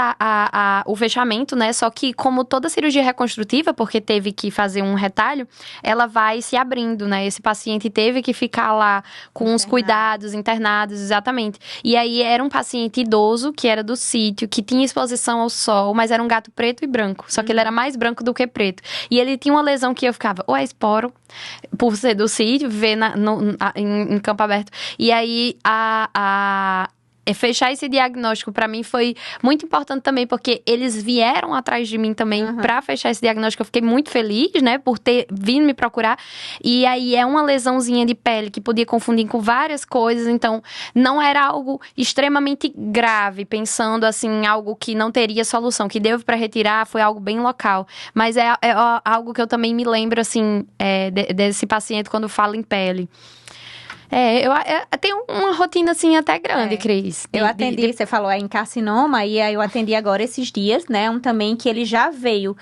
o fechamento, né? Só que como toda cirurgia reconstrutiva, porque teve que fazer um retalho, ela vai se abrindo, né? Esse paciente teve que ficar lá com os cuidados, internados, exatamente. E aí era um paciente idoso, que era do sítio, que tinha exposição ao sol, mas era um gato preto e branco. Só que ele era mais branco do que preto. E ele tinha uma lesão que eu ficava, ou é esporo, por ser do sítio, viver em campo aberto. E aí fechar esse diagnóstico pra mim foi muito importante também, porque eles vieram atrás de mim também pra fechar esse diagnóstico. Eu fiquei muito feliz, né, por ter vindo me procurar. E aí é uma lesãozinha de pele que podia confundir com várias coisas, então não era algo extremamente grave, pensando assim, algo que não teria solução, que deu pra retirar, foi algo bem local. Mas é algo que eu também me lembro, assim, desse paciente quando fala em pele. Eu tenho uma rotina, assim, até grande, Cris. Eu atendi, você falou em carcinoma, e aí eu atendi agora esses dias, né? Um também que ele já veio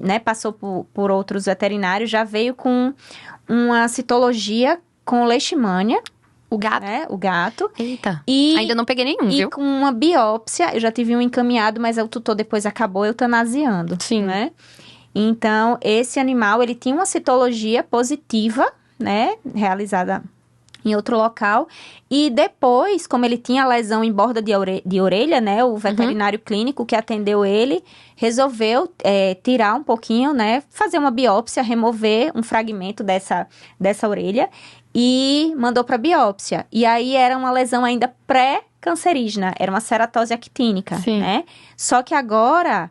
né? Passou por outros veterinários, já veio com uma citologia com leishmania. O gato? Né? O gato. Eita, e ainda não peguei nenhum, viu? E com uma biópsia, eu já tive um encaminhado, mas o tutor depois acabou eutanasiando. Sim. Né? Então, esse animal, ele tinha uma citologia positiva, né, realizada em outro local, e depois, como ele tinha lesão em borda de orelha, né, o veterinário clínico que atendeu ele, resolveu tirar um pouquinho, né, fazer uma biópsia, remover um fragmento dessa orelha, e mandou para biópsia. E aí era uma lesão ainda pré-cancerígena, era uma ceratose actínica, né, só que agora,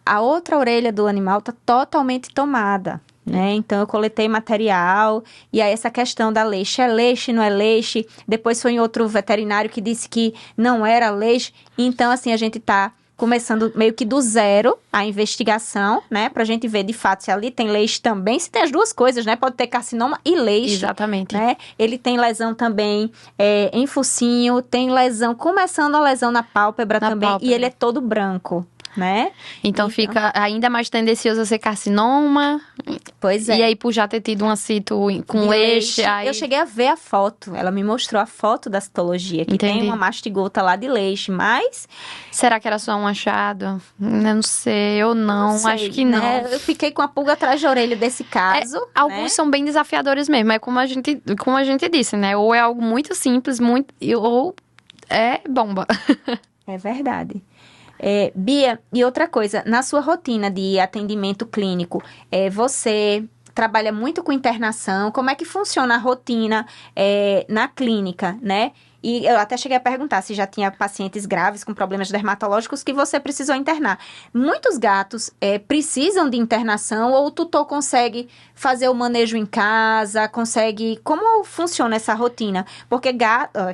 a outra orelha do animal está totalmente tomada. Né? Então, eu coletei material, e aí essa questão da leixe, é leixe, não é leixe? Depois foi em outro veterinário que disse que não era leixe. Então, assim, a gente tá começando meio que do zero a investigação, né? Pra gente ver, de fato, se ali tem leixe também, se tem as duas coisas, né? Pode ter carcinoma e leixe. Exatamente. Né? Ele tem lesão também em focinho, tem lesão, começando a lesão na pálpebra também, e ele é todo branco. Né? Então fica ainda mais tendencioso a ser carcinoma. Pois é. E aí, por já ter tido uma cito com leixe... Aí... Eu cheguei a ver a foto. Ela me mostrou a foto da citologia. Que tem uma mastigota lá de leixe, mas... Será que era só um achado? Eu não sei, eu não sei, acho que não. Né? Eu fiquei com a pulga atrás da orelha desse caso. Alguns são bem desafiadores mesmo. É como a gente disse, né? Ou é algo muito simples, ou é bomba. É verdade. Bia, e outra coisa, na sua rotina de atendimento clínico, você trabalha muito com internação? Como é que funciona a rotina na clínica, né? E eu até cheguei a perguntar se já tinha pacientes graves com problemas dermatológicos que você precisou internar. Muitos gatos precisam de internação, ou o tutor consegue fazer o manejo em casa, consegue... Como funciona essa rotina? Porque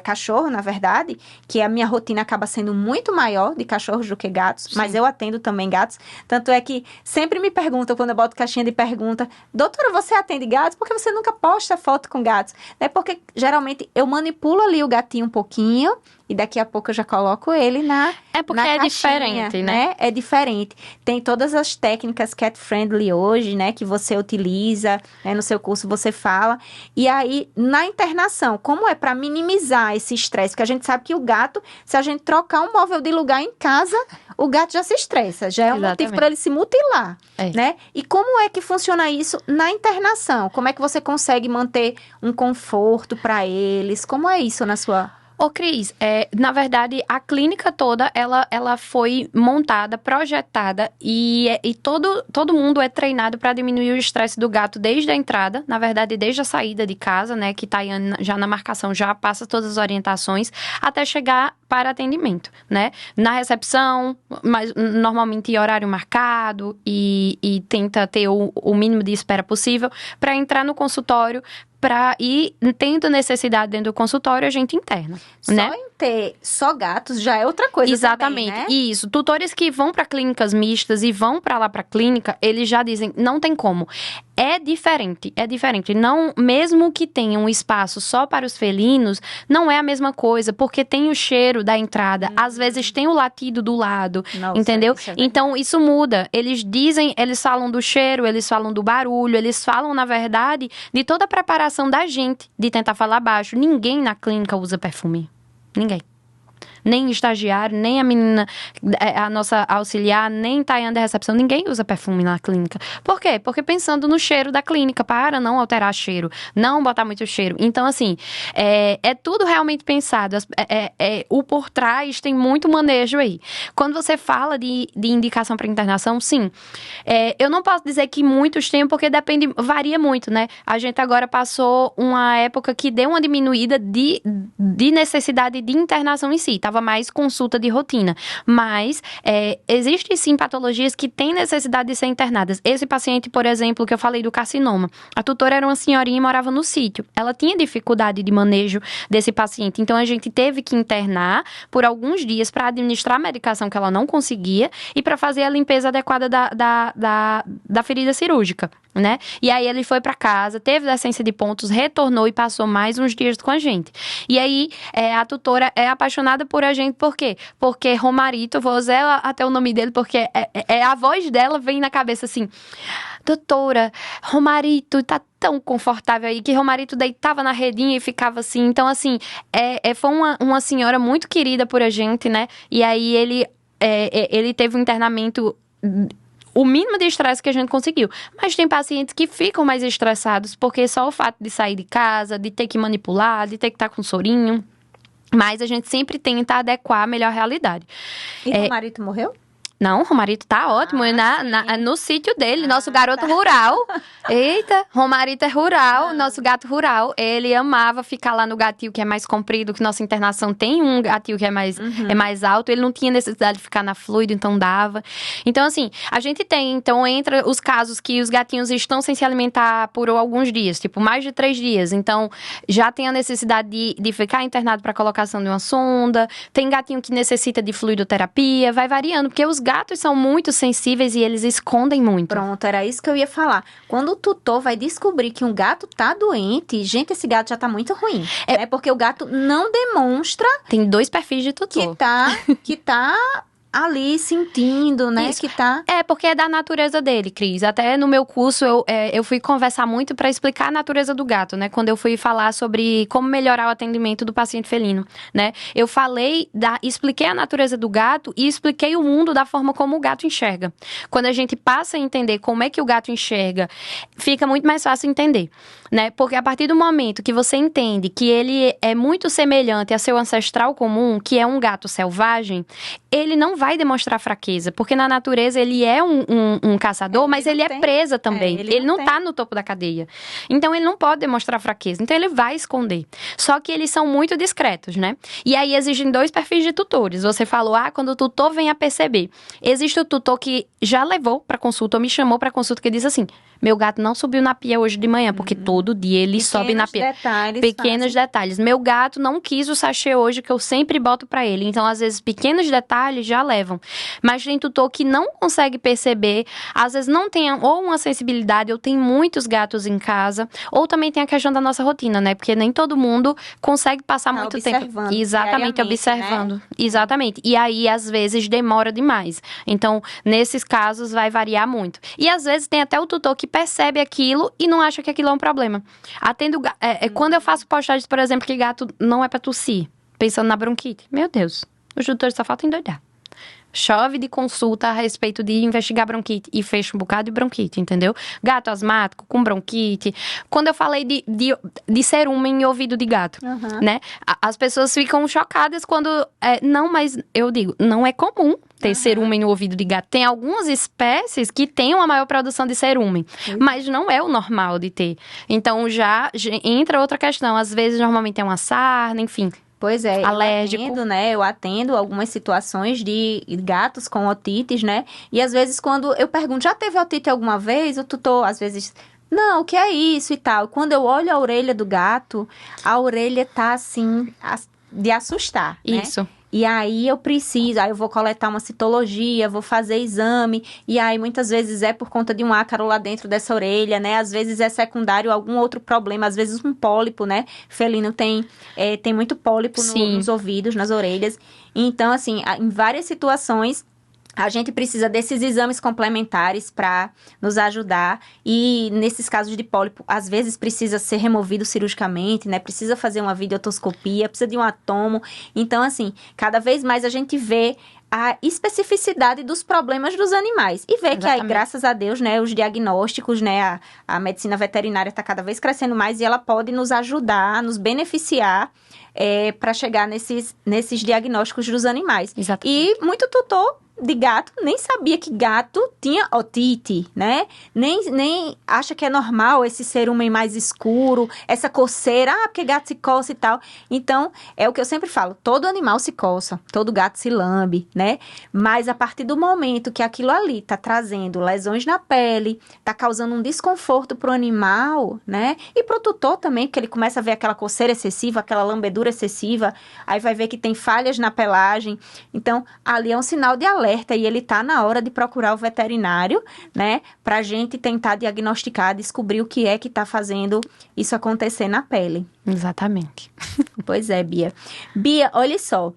cachorro, na verdade, que a minha rotina acaba sendo muito maior de cachorros do que gatos, sim, mas eu atendo também gatos. Tanto é que sempre me perguntam, quando eu boto caixinha de pergunta, doutora, você atende gatos? Por que você nunca posta foto com gatos? Porque geralmente eu manipulo ali o gatinho um pouquinho, e daqui a pouco eu já coloco ele na É porque na é caixinha, diferente, né? É diferente. Tem todas as técnicas cat-friendly hoje, né? Que você utiliza, né, no seu curso você fala. E aí, na internação, como é para minimizar esse estresse? Porque a gente sabe que o gato, se a gente trocar um móvel de lugar em casa, o gato já se estressa. Já é um motivo Exatamente. para ele se mutilar, É. né? E como é que funciona isso na internação? Como é que você consegue manter um conforto para eles? Como é isso na sua... Ô, Cris, na verdade, a clínica toda, ela foi montada, projetada e todo mundo é treinado para diminuir o estresse do gato desde a entrada, na verdade, desde a saída de casa, né, que tá já na marcação, já passa todas as orientações, até chegar para atendimento, né? Na recepção, mas normalmente em horário marcado e tenta ter o mínimo de espera possível para entrar no consultório, e tendo necessidade dentro do consultório, a gente interna, né? Só em ter só gatos já é outra coisa. Exatamente, também, né? isso. Tutores que vão para clínicas mistas e vão para lá para clínica, eles já dizem, não tem como. É diferente. Não, mesmo que tenha um espaço só para os felinos, não é a mesma coisa, porque tem o cheiro da entrada, às vezes tem o latido do lado, Nossa, entendeu? isso é Então, isso muda. Eles falam do cheiro, eles falam do barulho, eles falam, na verdade, de toda a preparação da gente, de tentar falar baixo. Ninguém na clínica usa perfume. Ninguém. Nem estagiário, nem a menina, a nossa auxiliar, nem Tayane da recepção, ninguém usa perfume na clínica. Por quê? Porque pensando no cheiro da clínica, para não alterar cheiro, não botar muito cheiro. Então, assim, é tudo realmente pensado. O por trás tem muito manejo aí. Quando você fala de indicação para internação, sim. Eu não posso dizer que muitos têm, porque varia muito, né? A gente agora passou uma época que deu uma diminuída de necessidade de internação em si. Tava mais consulta de rotina. Mas existem sim patologias que têm necessidade de ser internadas. Esse paciente, por exemplo, que eu falei do carcinoma. A tutora era uma senhorinha e morava no sítio. Ela tinha dificuldade de manejo desse paciente. Então, a gente teve que internar por alguns dias para administrar a medicação que ela não conseguia e para fazer a limpeza adequada da ferida cirúrgica, né? E aí, ele foi para casa, teve decência de pontos, retornou e passou mais uns dias com a gente. E aí, a tutora é apaixonada por a gente, por quê? Porque Romarito, vou usar até o nome dele, porque a voz dela vem na cabeça assim, doutora, Romarito tá tão confortável aí, que Romarito deitava na redinha e ficava assim. Então, assim, foi uma senhora muito querida por a gente, né? E aí, ele teve um internamento... O mínimo de estresse que a gente conseguiu. Mas tem pacientes que ficam mais estressados, porque só o fato de sair de casa, de ter que manipular, de ter que estar com sorinho. Mas a gente sempre tenta adequar a melhor realidade. E o marido morreu? Não, o Romarito tá ótimo, no sítio dele, nosso garoto rural. Eita, Romarito é rural, nosso gato rural. Ele amava ficar lá no gatil que é mais comprido, que nossa internação tem um gatil que é mais alto. Ele não tinha necessidade de ficar na fluido, então dava. Então, assim, a gente tem, então, entra os casos que os gatinhos estão sem se alimentar por alguns dias, tipo, mais de 3 dias. Então, já tem a necessidade de ficar internado para colocação de uma sonda. Tem gatinho que necessita de fluidoterapia, vai variando, porque os gatos são muito sensíveis e eles escondem muito. Pronto, era isso que eu ia falar. Quando o tutor vai descobrir que um gato tá doente, gente, esse gato já tá muito ruim. É porque o gato não demonstra... Tem 2 perfis de tutor. Que tá ali sentindo, né? Isso. Que tá... Porque é da natureza dele, Cris. Até no meu curso eu fui conversar muito para explicar a natureza do gato, né? Quando eu fui falar sobre como melhorar o atendimento do paciente felino, né? Eu expliquei a natureza do gato e expliquei o mundo da forma como o gato enxerga. Quando a gente passa a entender como é que o gato enxerga, fica muito mais fácil entender, né? Porque a partir do momento que você entende que ele é muito semelhante a seu ancestral comum, que é um gato selvagem, ele não vai demonstrar fraqueza, porque na natureza ele é um caçador, mas ele é presa também. Ele não tá no topo da cadeia. Então, ele não pode demonstrar fraqueza. Então, ele vai esconder. Só que eles são muito discretos, né? E aí, existem 2 perfis de tutores. Você falou, quando o tutor vem a perceber. Existe o tutor que já levou pra consulta, ou me chamou pra consulta, que diz assim, meu gato não subiu na pia hoje de manhã, porque todo dia ele sobe na pia. Pequenos detalhes. Meu gato não quis o sachê hoje, que eu sempre boto pra ele. Então, às vezes, pequenos detalhes tentar, eles já levam. Mas tem tutor que não consegue perceber, às vezes não tem ou uma sensibilidade, ou tem muitos gatos em casa, ou também tem a questão da nossa rotina, né? Porque nem todo mundo consegue passar muito tempo. Exatamente, observando. Né? Exatamente. E aí, às vezes, demora demais. Então, nesses casos, vai variar muito. E às vezes tem até o tutor que percebe aquilo e não acha que aquilo é um problema. Quando eu faço postagens, por exemplo, que gato não é pra tossir, pensando na bronquite. Meu Deus, os tutores só faltam endoidar. Chove de consulta a respeito de investigar bronquite e fecha um bocado de bronquite, entendeu? Gato asmático com bronquite. Quando eu falei de cerumen em ouvido de gato, né? As pessoas ficam chocadas quando... não, mas eu digo, não é comum ter cerumen no ouvido de gato. Tem algumas espécies que têm uma maior produção de cerumen, mas não é o normal de ter. Então, já entra outra questão. Às vezes, normalmente é uma sarna, enfim... Pois é, alérgico. Eu atendo algumas situações de gatos com otites, né? E às vezes quando eu pergunto, já teve otite alguma vez? O tutor, às vezes, não, o que é isso e tal. Quando eu olho a orelha do gato, a orelha tá assim, de assustar, Isso. Né? E aí eu vou coletar uma citologia, vou fazer exame, e aí muitas vezes é por conta de um ácaro lá dentro dessa orelha, né? Às vezes é secundário a algum outro problema, às vezes um pólipo, né? Felino tem muito pólipo nos ouvidos, nas orelhas. Então, assim, em várias situações, a gente precisa desses exames complementares para nos ajudar e, nesses casos de pólipo, às vezes precisa ser removido cirurgicamente, né? Precisa fazer uma videotoscopia, precisa de um atomo. Então, assim, cada vez mais a gente vê a especificidade dos problemas dos animais. E vê que aí, graças a Deus, né, os diagnósticos, né, a medicina veterinária está cada vez crescendo mais e ela pode nos ajudar, nos beneficiar para chegar nesses diagnósticos dos animais. Exatamente. E muito tutor de gato nem sabia que gato tinha otite, né? Nem acha que é normal esse cerumen mais escuro, essa coceira, porque gato se coça e tal. Então, é o que eu sempre falo, todo animal se coça, todo gato se lambe, né? Mas a partir do momento que aquilo ali tá trazendo lesões na pele, tá causando um desconforto pro animal, né? E pro tutor também, porque ele começa a ver aquela coceira excessiva, aquela lambedura excessiva, aí vai ver que tem falhas na pelagem. Então, ali é um sinal de alerta e ele tá na hora de procurar o veterinário, né? Pra gente tentar diagnosticar, descobrir o que é que tá fazendo isso acontecer na pele. Exatamente. Pois é, Bia. Bia, olha só,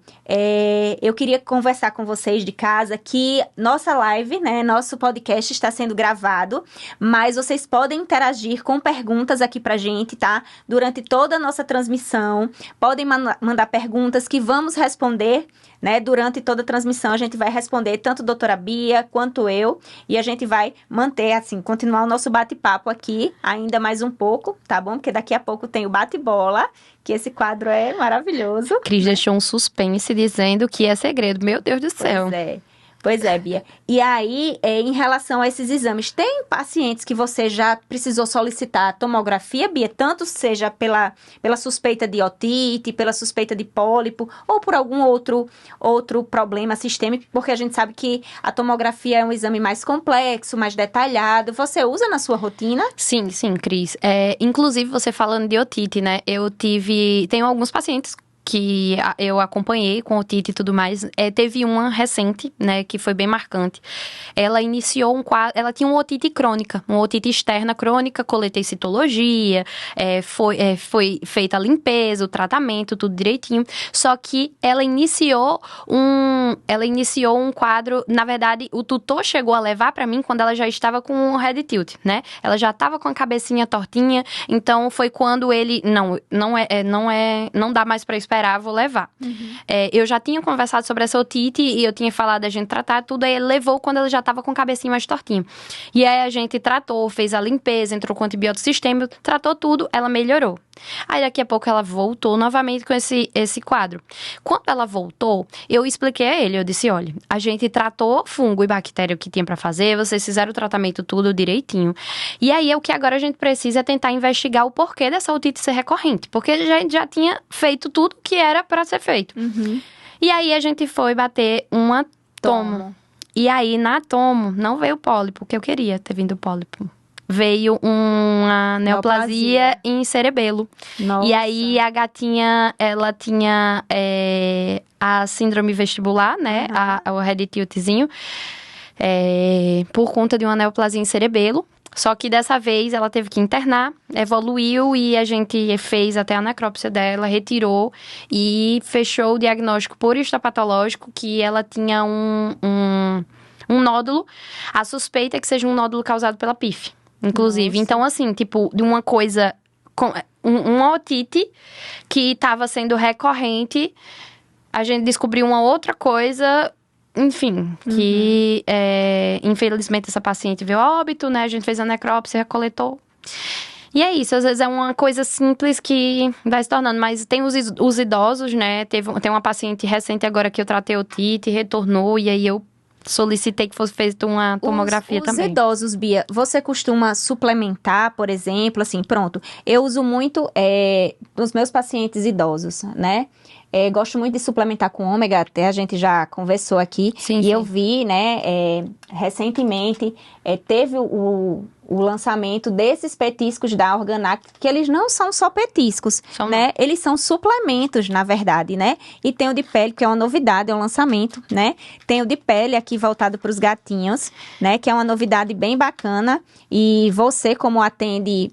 eu queria conversar com vocês de casa que nossa live, né, nosso podcast está sendo gravado, mas vocês podem interagir com perguntas aqui pra gente, tá? Durante toda a nossa transmissão, podem mandar perguntas que vamos responder, né? Durante toda a transmissão a gente vai responder tanto a doutora Bia quanto eu, e a gente vai manter, assim, continuar o nosso bate-papo aqui ainda mais um pouco, tá bom? Porque daqui a pouco tem o bate-bola, que esse quadro é maravilhoso. Cris deixou um suspense dizendo que é segredo. Meu Deus do céu. Pois é, Bia. E aí, em relação a esses exames, tem pacientes que você já precisou solicitar tomografia, Bia? Tanto seja pela suspeita de otite, pela suspeita de pólipo, ou por algum outro problema sistêmico, porque a gente sabe que a tomografia é um exame mais complexo, mais detalhado. Você usa na sua rotina? Sim, Cris. Inclusive, você falando de otite, né? Tenho alguns pacientes que eu acompanhei com otite e tudo mais. Teve uma recente, né, que foi bem marcante. Ela iniciou um quadro, ela tinha uma otite crônica, uma otite externa crônica, coletei citologia, foi feita a limpeza, o tratamento, tudo direitinho. Só que ela iniciou um quadro, na verdade, o tutor chegou a levar pra mim quando ela já estava com um head tilt, né? Ela já estava com a cabecinha tortinha, então foi quando ele, não dá mais pra esperar, vou levar. Eu já tinha conversado sobre essa otite e eu tinha falado da gente tratar tudo, aí ele levou quando ele já estava com a cabecinha mais tortinha. E aí a gente tratou, fez a limpeza, entrou com antibiótico sistêmico, tratou tudo, ela melhorou. Aí daqui a pouco ela voltou novamente com esse quadro. Quando ela voltou, eu expliquei a ele, eu disse, olha, a gente tratou fungo e bactéria que tinha pra fazer, vocês fizeram o tratamento tudo direitinho. E aí o que agora a gente precisa é tentar investigar o porquê dessa otite ser recorrente, porque a gente já tinha feito tudo que era pra ser feito. E aí a gente foi bater uma tomo. E aí na tomo não veio pólipo, que eu queria ter vindo pólipo. Veio uma neoplasia em cerebelo. Nossa. E aí a gatinha, ela tinha a síndrome vestibular, né? O head tiltzinho, por conta de uma neoplasia em cerebelo. Só que dessa vez ela teve que internar, evoluiu e a gente fez até a necrópsia dela, retirou e fechou o diagnóstico por histopatológico que ela tinha um nódulo. A suspeita é que seja um nódulo causado pela PIF, inclusive. Nossa. Então, assim, tipo, de uma coisa... uma otite que estava sendo recorrente, a gente descobriu uma outra coisa... Enfim, que infelizmente essa paciente veio a óbito, né? A gente fez a necrópsia, recoletou. E é isso, às vezes é uma coisa simples que vai se tornando. Mas tem os idosos, né? Tem uma paciente recente agora que eu tratei otite, retornou, e aí eu solicitei que fosse feita uma tomografia também. Os idosos, Bia, você costuma suplementar, por exemplo, assim, pronto. Eu uso muito os meus pacientes idosos, né? Gosto muito de suplementar com ômega, até a gente já conversou aqui. Sim, e sim. eu vi, né, recentemente, teve o lançamento desses petiscos da Organact, que eles não são só petiscos, né? Eles são suplementos, na verdade, né? E tem o de pele, que é uma novidade, é um lançamento, né? Tem o de pele aqui voltado para os gatinhos, né? Que é uma novidade bem bacana. E você, como atende...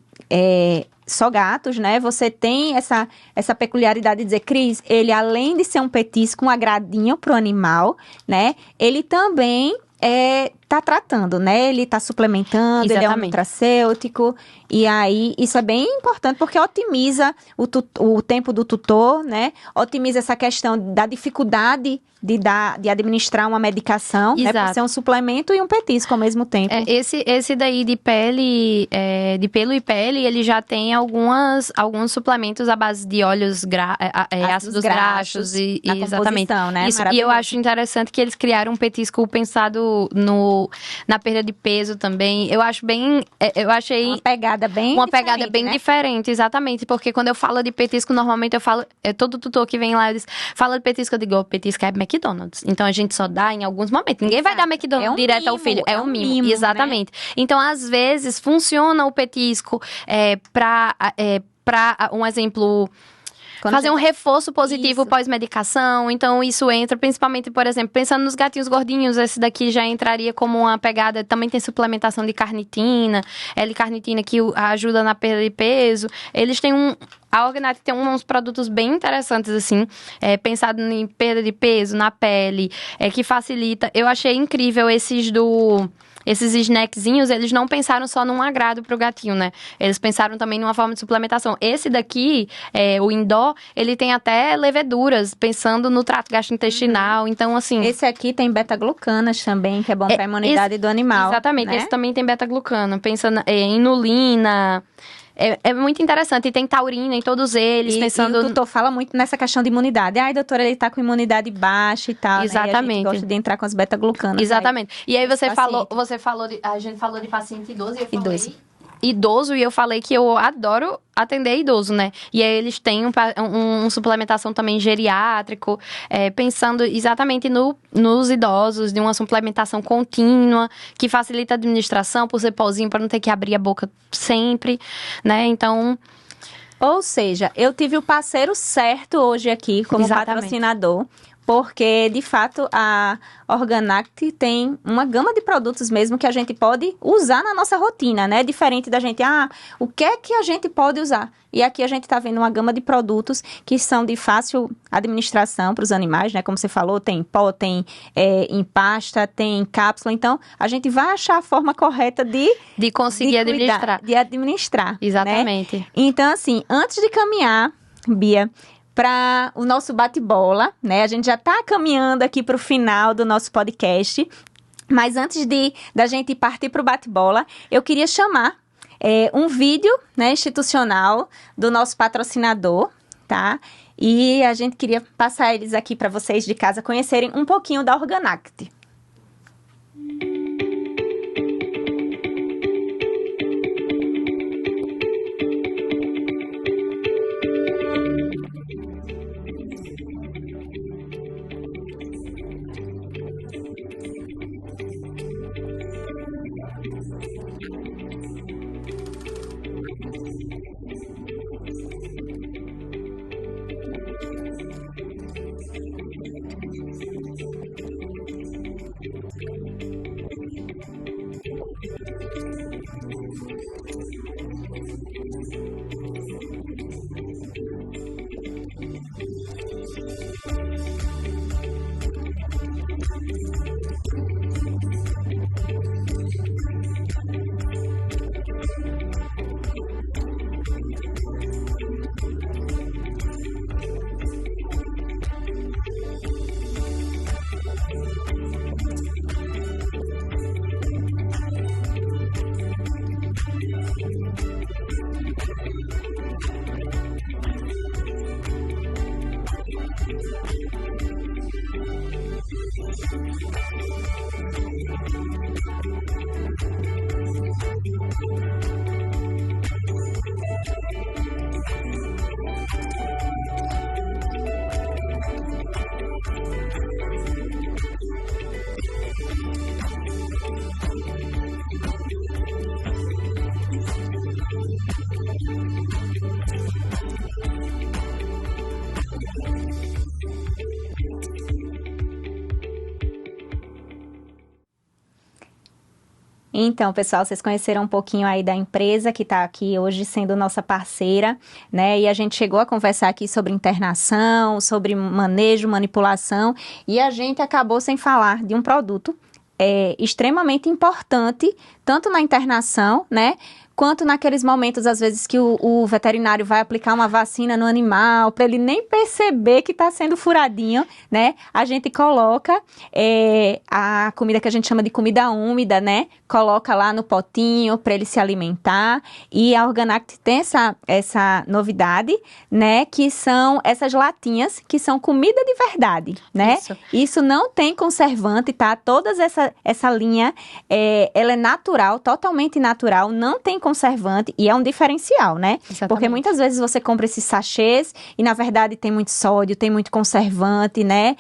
só gatos, né? Você tem essa peculiaridade de dizer, Cris, ele além de ser um petisco, um agradinho pro animal, né? Ele também tá tratando, né? Ele tá suplementando, Exatamente. Ele é um nutracêutico. E aí, isso é bem importante, porque otimiza o tempo do tutor, né? Otimiza essa questão da dificuldade de administrar uma medicação, né? Por ser um suplemento e um petisco ao mesmo tempo. Esse daí de pele, de pelo e pele, ele já tem alguns suplementos à base de óleos ácidos graxos e exatamente. Né? Isso. E eu acho interessante que eles criaram um petisco pensado na perda de peso também. Eu achei uma pegada bem né? diferente, exatamente, porque quando eu falo de petisco, normalmente eu falo, todo tutor que vem lá, eu diz, fala de petisco, eu digo, petisco é McDonald's. Então a gente só dá em alguns momentos. Ninguém vai dar McDonald's direto ao filho. É um mimo, exatamente. Né? Então, às vezes, funciona o petisco para um exemplo... fazer um reforço positivo pós-medicação. Então, isso entra principalmente, por exemplo, pensando nos gatinhos gordinhos, esse daqui já entraria como uma pegada. Também tem suplementação de carnitina, L-carnitina que ajuda na perda de peso. Eles têm a Organact tem uns produtos bem interessantes, assim, pensado em perda de peso, na pele, que facilita. Eu achei incrível esses snackzinhos, eles não pensaram só num agrado pro gatinho, né? Eles pensaram também numa forma de suplementação. Esse daqui, o Indó, ele tem até leveduras, pensando no trato gastrointestinal. Então, assim... Esse aqui tem beta-glucanas também, que é bom pra imunidade do animal. Exatamente. Né? Esse também tem beta-glucana. Pensa em inulina... É muito interessante. E tem taurina em todos eles, pensando... E o tutor fala muito nessa questão de imunidade. Ai, doutora, ele tá com imunidade baixa e tal, exatamente. Né? E a gente gosta de entrar com as beta-glucanas. Exatamente. Aí, e aí a gente falou de paciente idoso e eu falei... Idoso, e eu falei que eu adoro atender idoso, né? E aí eles têm uma suplementação também geriátrico, pensando exatamente nos idosos, de uma suplementação contínua, que facilita a administração, por ser pauzinho, para não ter que abrir a boca sempre, né? Então... Ou seja, eu tive o parceiro certo hoje aqui, como patrocinador, porque, de fato, a Organact tem uma gama de produtos mesmo que a gente pode usar na nossa rotina, né? Diferente da gente, o que é que a gente pode usar? E aqui a gente tá vendo uma gama de produtos que são de fácil administração para os animais, né? Como você falou, tem pó, tem em pasta, tem cápsula. Então, a gente vai achar a forma correta de conseguir administrar. De administrar. Exatamente. Né? Então, assim, antes de caminhar, Bia... para o nosso bate-bola, né? A gente já está caminhando aqui para o final do nosso podcast, mas antes da gente partir para o bate-bola, eu queria chamar um vídeo, né, institucional do nosso patrocinador, tá? E a gente queria passar eles aqui para vocês de casa conhecerem um pouquinho da Organact. Então, pessoal, vocês conheceram um pouquinho aí da empresa que está aqui hoje sendo nossa parceira, né? E a gente chegou a conversar aqui sobre internação, sobre manejo, manipulação, e a gente acabou sem falar de um produto extremamente importante, tanto na internação, né? Quanto naqueles momentos, às vezes, que o veterinário vai aplicar uma vacina no animal, para ele nem perceber que está sendo furadinho, né? A gente coloca a comida que a gente chama de comida úmida, né? Coloca lá no potinho para ele se alimentar. E a Organact tem essa novidade, né? Que são essas latinhas, que são comida de verdade, né? Isso não tem conservante, tá? Toda essa linha, ela é natural, totalmente natural, não tem conservante e é um diferencial, né? Exatamente. Porque muitas vezes você compra esses sachês e, na verdade, tem muito sódio, tem muito conservante, né?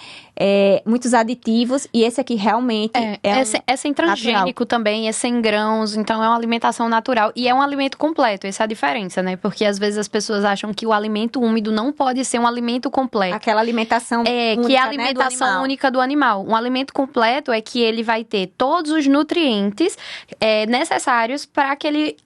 Muitos aditivos, e esse aqui realmente é sem transgênico também, é sem grãos, então é uma alimentação natural e é um alimento completo, essa é a diferença, né? Porque às vezes as pessoas acham que o alimento úmido não pode ser um alimento completo. Aquela alimentação única, que é a alimentação, né, única do animal. Um alimento completo é que ele vai ter todos os nutrientes necessários para aquele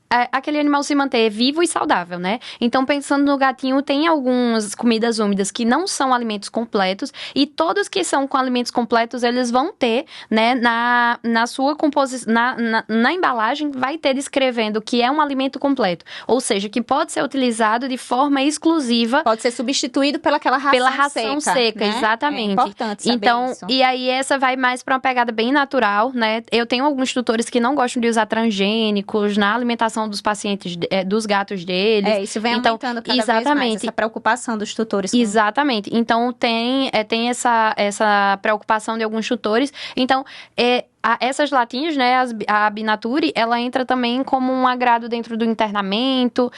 animal se manter vivo e saudável, né? Então, pensando no gatinho, tem algumas comidas úmidas que não são alimentos completos, e todos que são com alimentos completos, eles vão ter, né, na sua composição, na embalagem, vai ter descrevendo que é um alimento completo. Ou seja, que pode ser utilizado de forma exclusiva. Pode ser substituído pela ração seca, né? Exatamente. É importante saber então, isso. E aí essa vai mais para uma pegada bem natural, né? Eu tenho alguns tutores que não gostam de usar transgênicos na alimentação dos pacientes, dos gatos deles. Isso vem aumentando cada vez mais, essa preocupação dos tutores. Exatamente. Então, tem essa preocupação de alguns tutores. Então, essas latinhas, né, a Binature, ela entra também como um agrado dentro do internamento.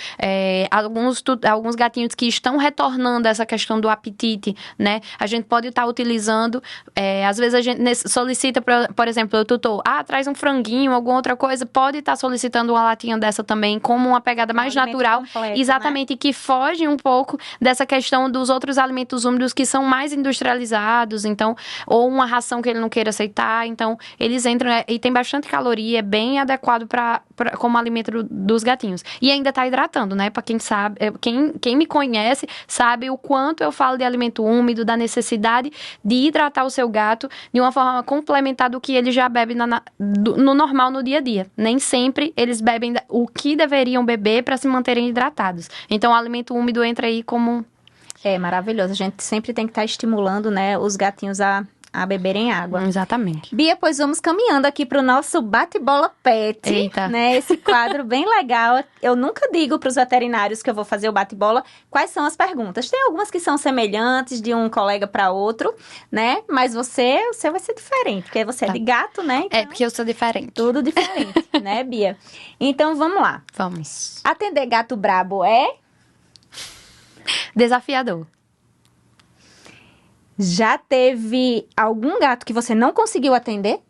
Alguns gatinhos que estão retornando a essa questão do apetite, né, a gente pode estar utilizando. Às vezes a gente solicita, por exemplo, o tutor, traz um franguinho, alguma outra coisa, pode estar solicitando uma latinha dessa também, como uma pegada mais natural. Completo, exatamente, né? Que foge um pouco dessa questão dos outros alimentos úmidos que são mais industrializados, então, ou uma ração que ele não queira aceitar, então, eles entram e tem bastante caloria, é bem adequado como alimento dos gatinhos. E ainda tá hidratando, né? Pra quem sabe, quem me conhece sabe o quanto eu falo de alimento úmido, da necessidade de hidratar o seu gato de uma forma complementar do que ele já bebe no normal, no dia a dia. Nem sempre eles bebem o que deveriam beber para se manterem hidratados. Então, o alimento úmido entra aí como... É maravilhoso. A gente sempre tem que estar estimulando, né, os gatinhos a beberem água. Exatamente. Bia, pois vamos caminhando aqui para o nosso bate-bola pet. Eita. Né? Esse quadro bem legal. Eu nunca digo para os veterinários que eu vou fazer o bate-bola quais são as perguntas. Tem algumas que são semelhantes de um colega para outro, né? Mas o seu vai ser diferente, porque você é de gato, né? Então, porque eu sou diferente. Tudo diferente, né, Bia? Então, vamos lá. Vamos. Atender gato brabo é... desafiador. Já teve algum gato que você não conseguiu atender?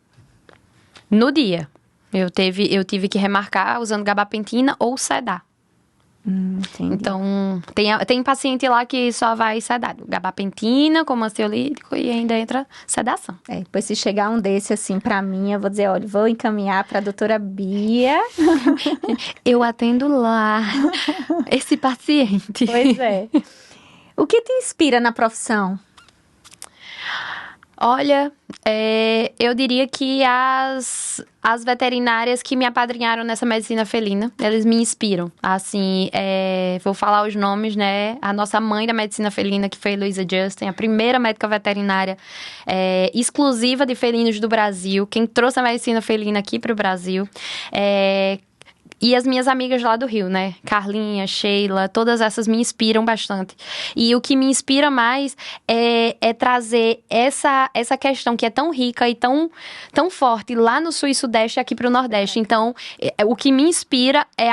No dia. Eu tive que remarcar usando gabapentina ou sedar. Entendi. Então, tem paciente lá que só vai sedado. Gabapentina, como ansiolítico, e ainda entra sedação. Depois se chegar um desse assim pra mim, eu vou dizer, olha, vou encaminhar pra doutora Bia. Eu atendo lá esse paciente. Pois é. O que te inspira na profissão? Olha, eu diria que as veterinárias que me apadrinharam nessa medicina felina, eles me inspiram. Assim, vou falar os nomes, né? A nossa mãe da medicina felina, que foi Luisa Justin, a primeira médica veterinária exclusiva de felinos do Brasil, quem trouxe a medicina felina aqui para o Brasil. E as minhas amigas lá do Rio, né? Carlinha, Sheila, todas essas me inspiram bastante. E o que me inspira mais é trazer essa questão que é tão rica e tão forte lá no Sul e Sudeste aqui para o Nordeste. Então, o que me inspira é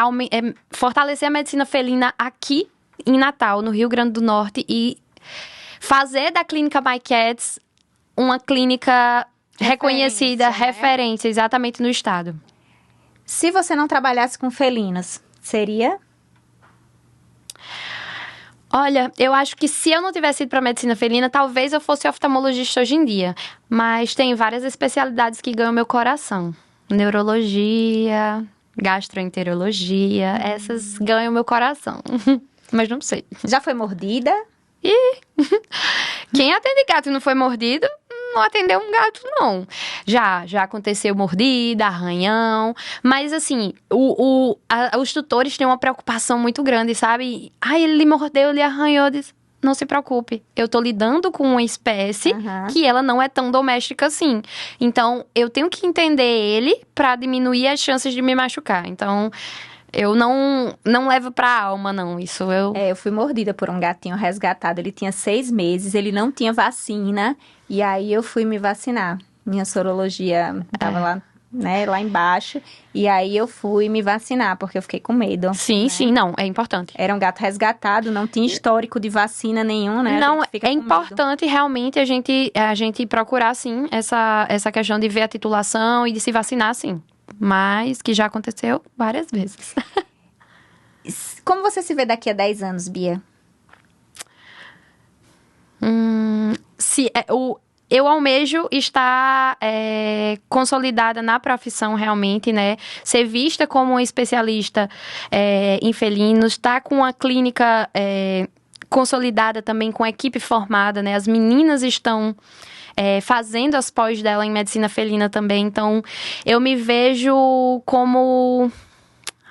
fortalecer a medicina felina aqui em Natal, no Rio Grande do Norte, e fazer da clínica My Cats uma clínica reconhecida, referência, exatamente no estado. Se você não trabalhasse com felinos, seria? Olha, eu acho que se eu não tivesse ido para medicina felina, talvez eu fosse oftalmologista hoje em dia. Mas tem várias especialidades que ganham meu coração. Neurologia, gastroenterologia, essas ganham meu coração. Mas não sei. Já foi mordida? Quem atende gato e não foi mordido, não atendeu um gato, não. Já aconteceu mordida, arranhão. Mas, assim, os tutores têm uma preocupação muito grande, sabe? Ai, ele lhe mordeu, ele arranhou. Não se preocupe. Eu tô lidando com uma espécie que ela não é tão doméstica assim. Então, eu tenho que entender ele pra diminuir as chances de me machucar. Então, eu não levo pra alma, não. Isso eu... Eu fui mordida por um gatinho resgatado. Ele tinha 6 meses, ele não tinha vacina. E aí eu fui me vacinar. Minha sorologia tava lá, né, lá embaixo. E aí eu fui me vacinar, porque eu fiquei com medo. Sim, né? sim, não, é importante. Era um gato resgatado, não tinha histórico de vacina nenhum, né? Não, é importante realmente a gente procurar, sim, essa questão de ver a titulação e de se vacinar, sim. Mas que já aconteceu várias vezes. Como você se vê daqui a 10 anos, Bia? Eu almejo estar consolidada na profissão realmente, né? Ser vista como uma especialista em felinos, estar com a clínica consolidada também, com a equipe formada, né? As meninas estão fazendo as pós dela em medicina felina também, então eu me vejo como...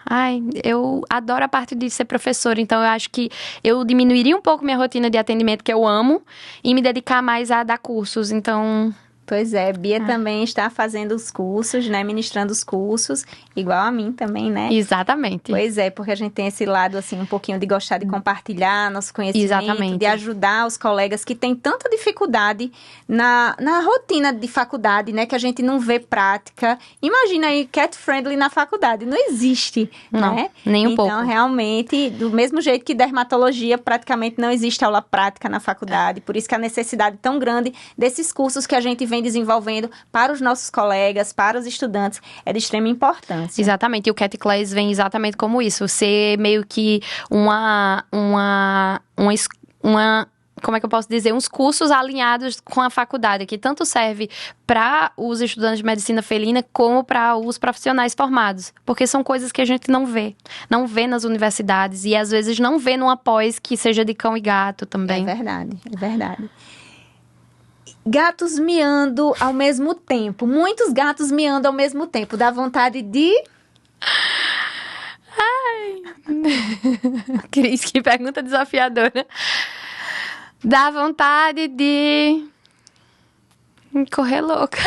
Ai, eu adoro a parte de ser professora, então eu acho que eu diminuiria um pouco minha rotina de atendimento, que eu amo, e me dedicar mais a dar cursos, então... Pois é, Bia também está fazendo os cursos, né? Ministrando os cursos, igual a mim também, né? Exatamente. Pois é, porque a gente tem esse lado, assim, um pouquinho de gostar de compartilhar nosso conhecimento. Exatamente. De ajudar os colegas que têm tanta dificuldade na rotina de faculdade, né? Que a gente não vê prática. Imagina aí, cat friendly na faculdade. Não existe, não, né? Nem um pouco. Então, realmente, do mesmo jeito que dermatologia, praticamente não existe aula prática na faculdade. Por isso que a necessidade tão grande desses cursos que a gente vem desenvolvendo para os nossos colegas, para os estudantes, é de extrema importância. Exatamente, e o Cat Class vem exatamente como isso, ser meio que como é que eu posso dizer, uns cursos alinhados com a faculdade, que tanto serve para os estudantes de medicina felina como para os profissionais formados, porque são coisas que a gente não vê nas universidades e às vezes não vê numa pós que seja de cão e gato também. É verdade. Gatos miando ao mesmo tempo. Muitos gatos miando ao mesmo tempo. Dá vontade de... Ai! Cris, que pergunta desafiadora. Dá vontade de... correr louca.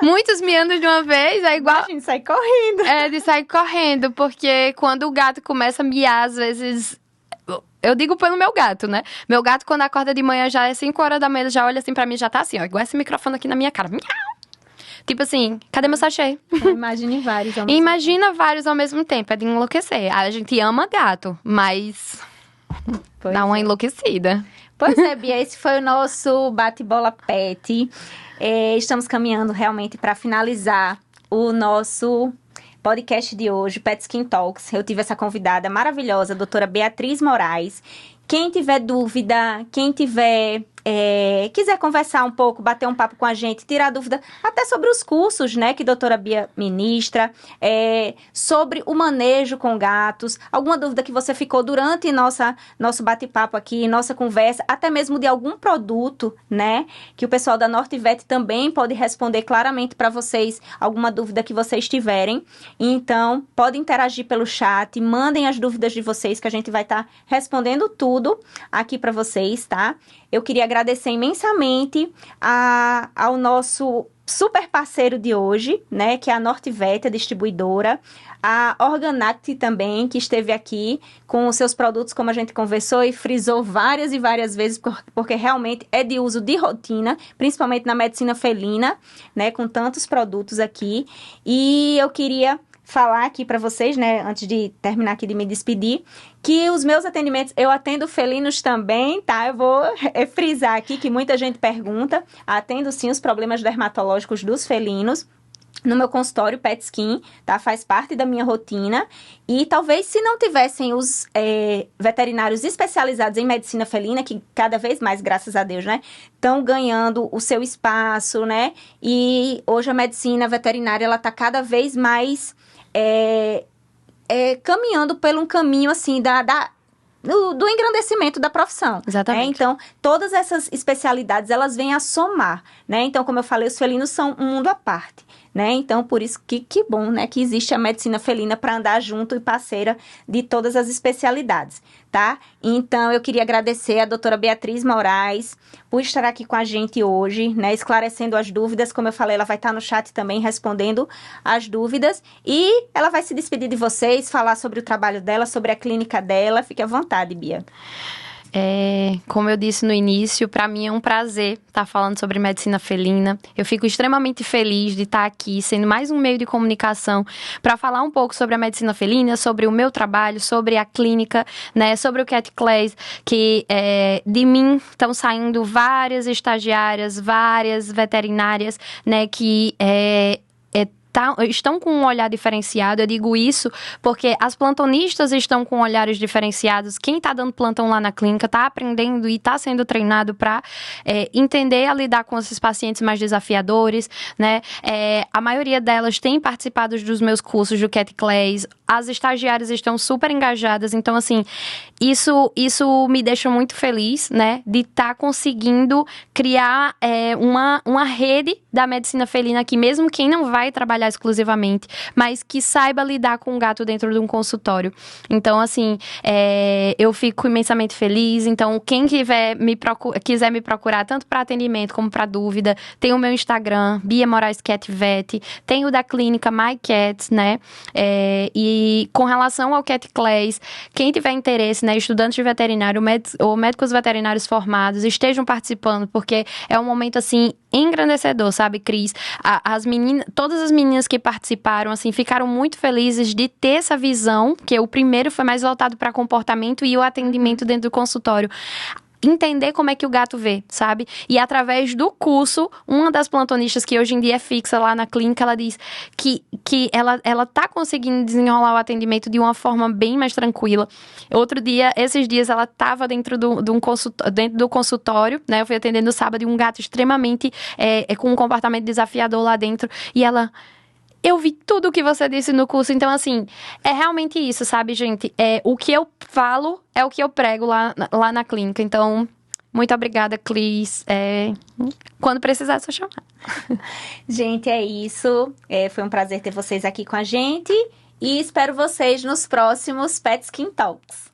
Muitos miando de uma vez é igual... A gente sai correndo. De sair correndo, porque quando o gato começa a miar, às vezes... Eu digo pelo meu gato, né? Meu gato, quando acorda de manhã, já é 5 horas da manhã, já olha assim pra mim, já tá assim, ó, igual esse microfone aqui na minha cara. Miau! Tipo assim, cadê meu sachê? Imagine vários ao mesmo Imagina vários ao mesmo tempo, é de enlouquecer. A gente ama gato, mas dá uma enlouquecida. Pois é, Bia, esse foi o nosso bate-bola pet. Estamos caminhando realmente para finalizar o nosso podcast de hoje, Pet Skin Talks. Eu tive essa convidada maravilhosa, a doutora Beatriz Moraes. Quem tiver dúvida, quem quiser conversar um pouco, bater um papo com a gente, tirar dúvida até sobre os cursos, né, que a doutora Bia ministra, sobre o manejo com gatos, alguma dúvida que você ficou durante nosso bate-papo aqui, nossa conversa, até mesmo de algum produto, né, que o pessoal da Nortevet também pode responder claramente para vocês, alguma dúvida que vocês tiverem. Então, pode interagir pelo chat, mandem as dúvidas de vocês que a gente vai estar respondendo tudo aqui para vocês, tá? Eu queria agradecer imensamente ao nosso super parceiro de hoje, né, que é a Nortevet, a distribuidora, a Organact também, que esteve aqui com os seus produtos, como a gente conversou e frisou várias e várias vezes, porque realmente é de uso de rotina, principalmente na medicina felina, né, com tantos produtos aqui. E eu queria falar aqui para vocês, né, antes de terminar aqui de me despedir, que os meus atendimentos, eu atendo felinos também, tá? Eu vou frisar aqui que muita gente pergunta, atendo sim os problemas dermatológicos dos felinos, no meu consultório Pet Skin, tá? Faz parte da minha rotina. E talvez se não tivessem os veterinários especializados em medicina felina, que cada vez mais, graças a Deus, né? Estão ganhando o seu espaço, né? E hoje a medicina veterinária, ela tá cada vez mais caminhando por um caminho, assim, do engrandecimento da profissão. Exatamente. Então, todas essas especialidades, elas vêm a somar, né? Então, como eu falei, os felinos são um mundo à parte, né? Então, por isso que bom, né? Que existe a medicina felina para andar junto e parceira de todas as especialidades, tá? Então, eu queria agradecer a doutora Beatriz Moraes por estar aqui com a gente hoje, né? Esclarecendo as dúvidas. Como eu falei, ela vai estar no chat também respondendo as dúvidas. E ela vai se despedir de vocês, falar sobre o trabalho dela, sobre a clínica dela. Fique à vontade, Bia. Como eu disse no início, para mim é um prazer estar falando sobre medicina felina. Eu fico extremamente feliz de estar aqui, sendo mais um meio de comunicação para falar um pouco sobre a medicina felina, sobre o meu trabalho, sobre a clínica, né, sobre o Cat Clays, que de mim estão saindo várias estagiárias, várias veterinárias, né, que estão com um olhar diferenciado. Eu digo isso porque as plantonistas estão com olhares diferenciados. Quem está dando plantão lá na clínica está aprendendo e está sendo treinado para entender a lidar com esses pacientes mais desafiadores, né? A maioria delas tem participado dos meus cursos do Cat Clays. As estagiárias estão super engajadas. Então, assim, isso me deixa muito feliz, né? De estar conseguindo criar uma rede da medicina felina aqui, mesmo quem não vai trabalhar exclusivamente, mas que saiba lidar com o gato dentro de um consultório. Então, assim, eu fico imensamente feliz. Então, quem quiser me procurar, tanto para atendimento como para dúvida, tem o meu Instagram, Bia Moraes Cat Vet, tem o da clínica My Cats, né? E com relação ao Cat Clays, quem tiver interesse, né, estudantes de veterinário ou médicos veterinários formados, estejam participando, porque é um momento, assim, engrandecedor, sabe, Cris? Todas as meninas que participaram, assim, ficaram muito felizes de ter essa visão, que o primeiro foi mais voltado para comportamento e o atendimento dentro do consultório. Entender como é que o gato vê, sabe? E através do curso, uma das plantonistas que hoje em dia é fixa lá na clínica, ela diz que ela tá conseguindo desenrolar o atendimento de uma forma bem mais tranquila. Esses dias, ela tava dentro do consultório, né? Eu fui atendendo no sábado e um gato extremamente com um comportamento desafiador lá dentro. E ela... Eu vi tudo o que você disse no curso, então, assim, é realmente isso, sabe, gente? O que eu falo é o que eu prego lá na clínica. Então, muito obrigada, Clis. Quando precisar, é só chamar. Gente, é isso. Foi um prazer ter vocês aqui com a gente. E espero vocês nos próximos Pet Skin Talks.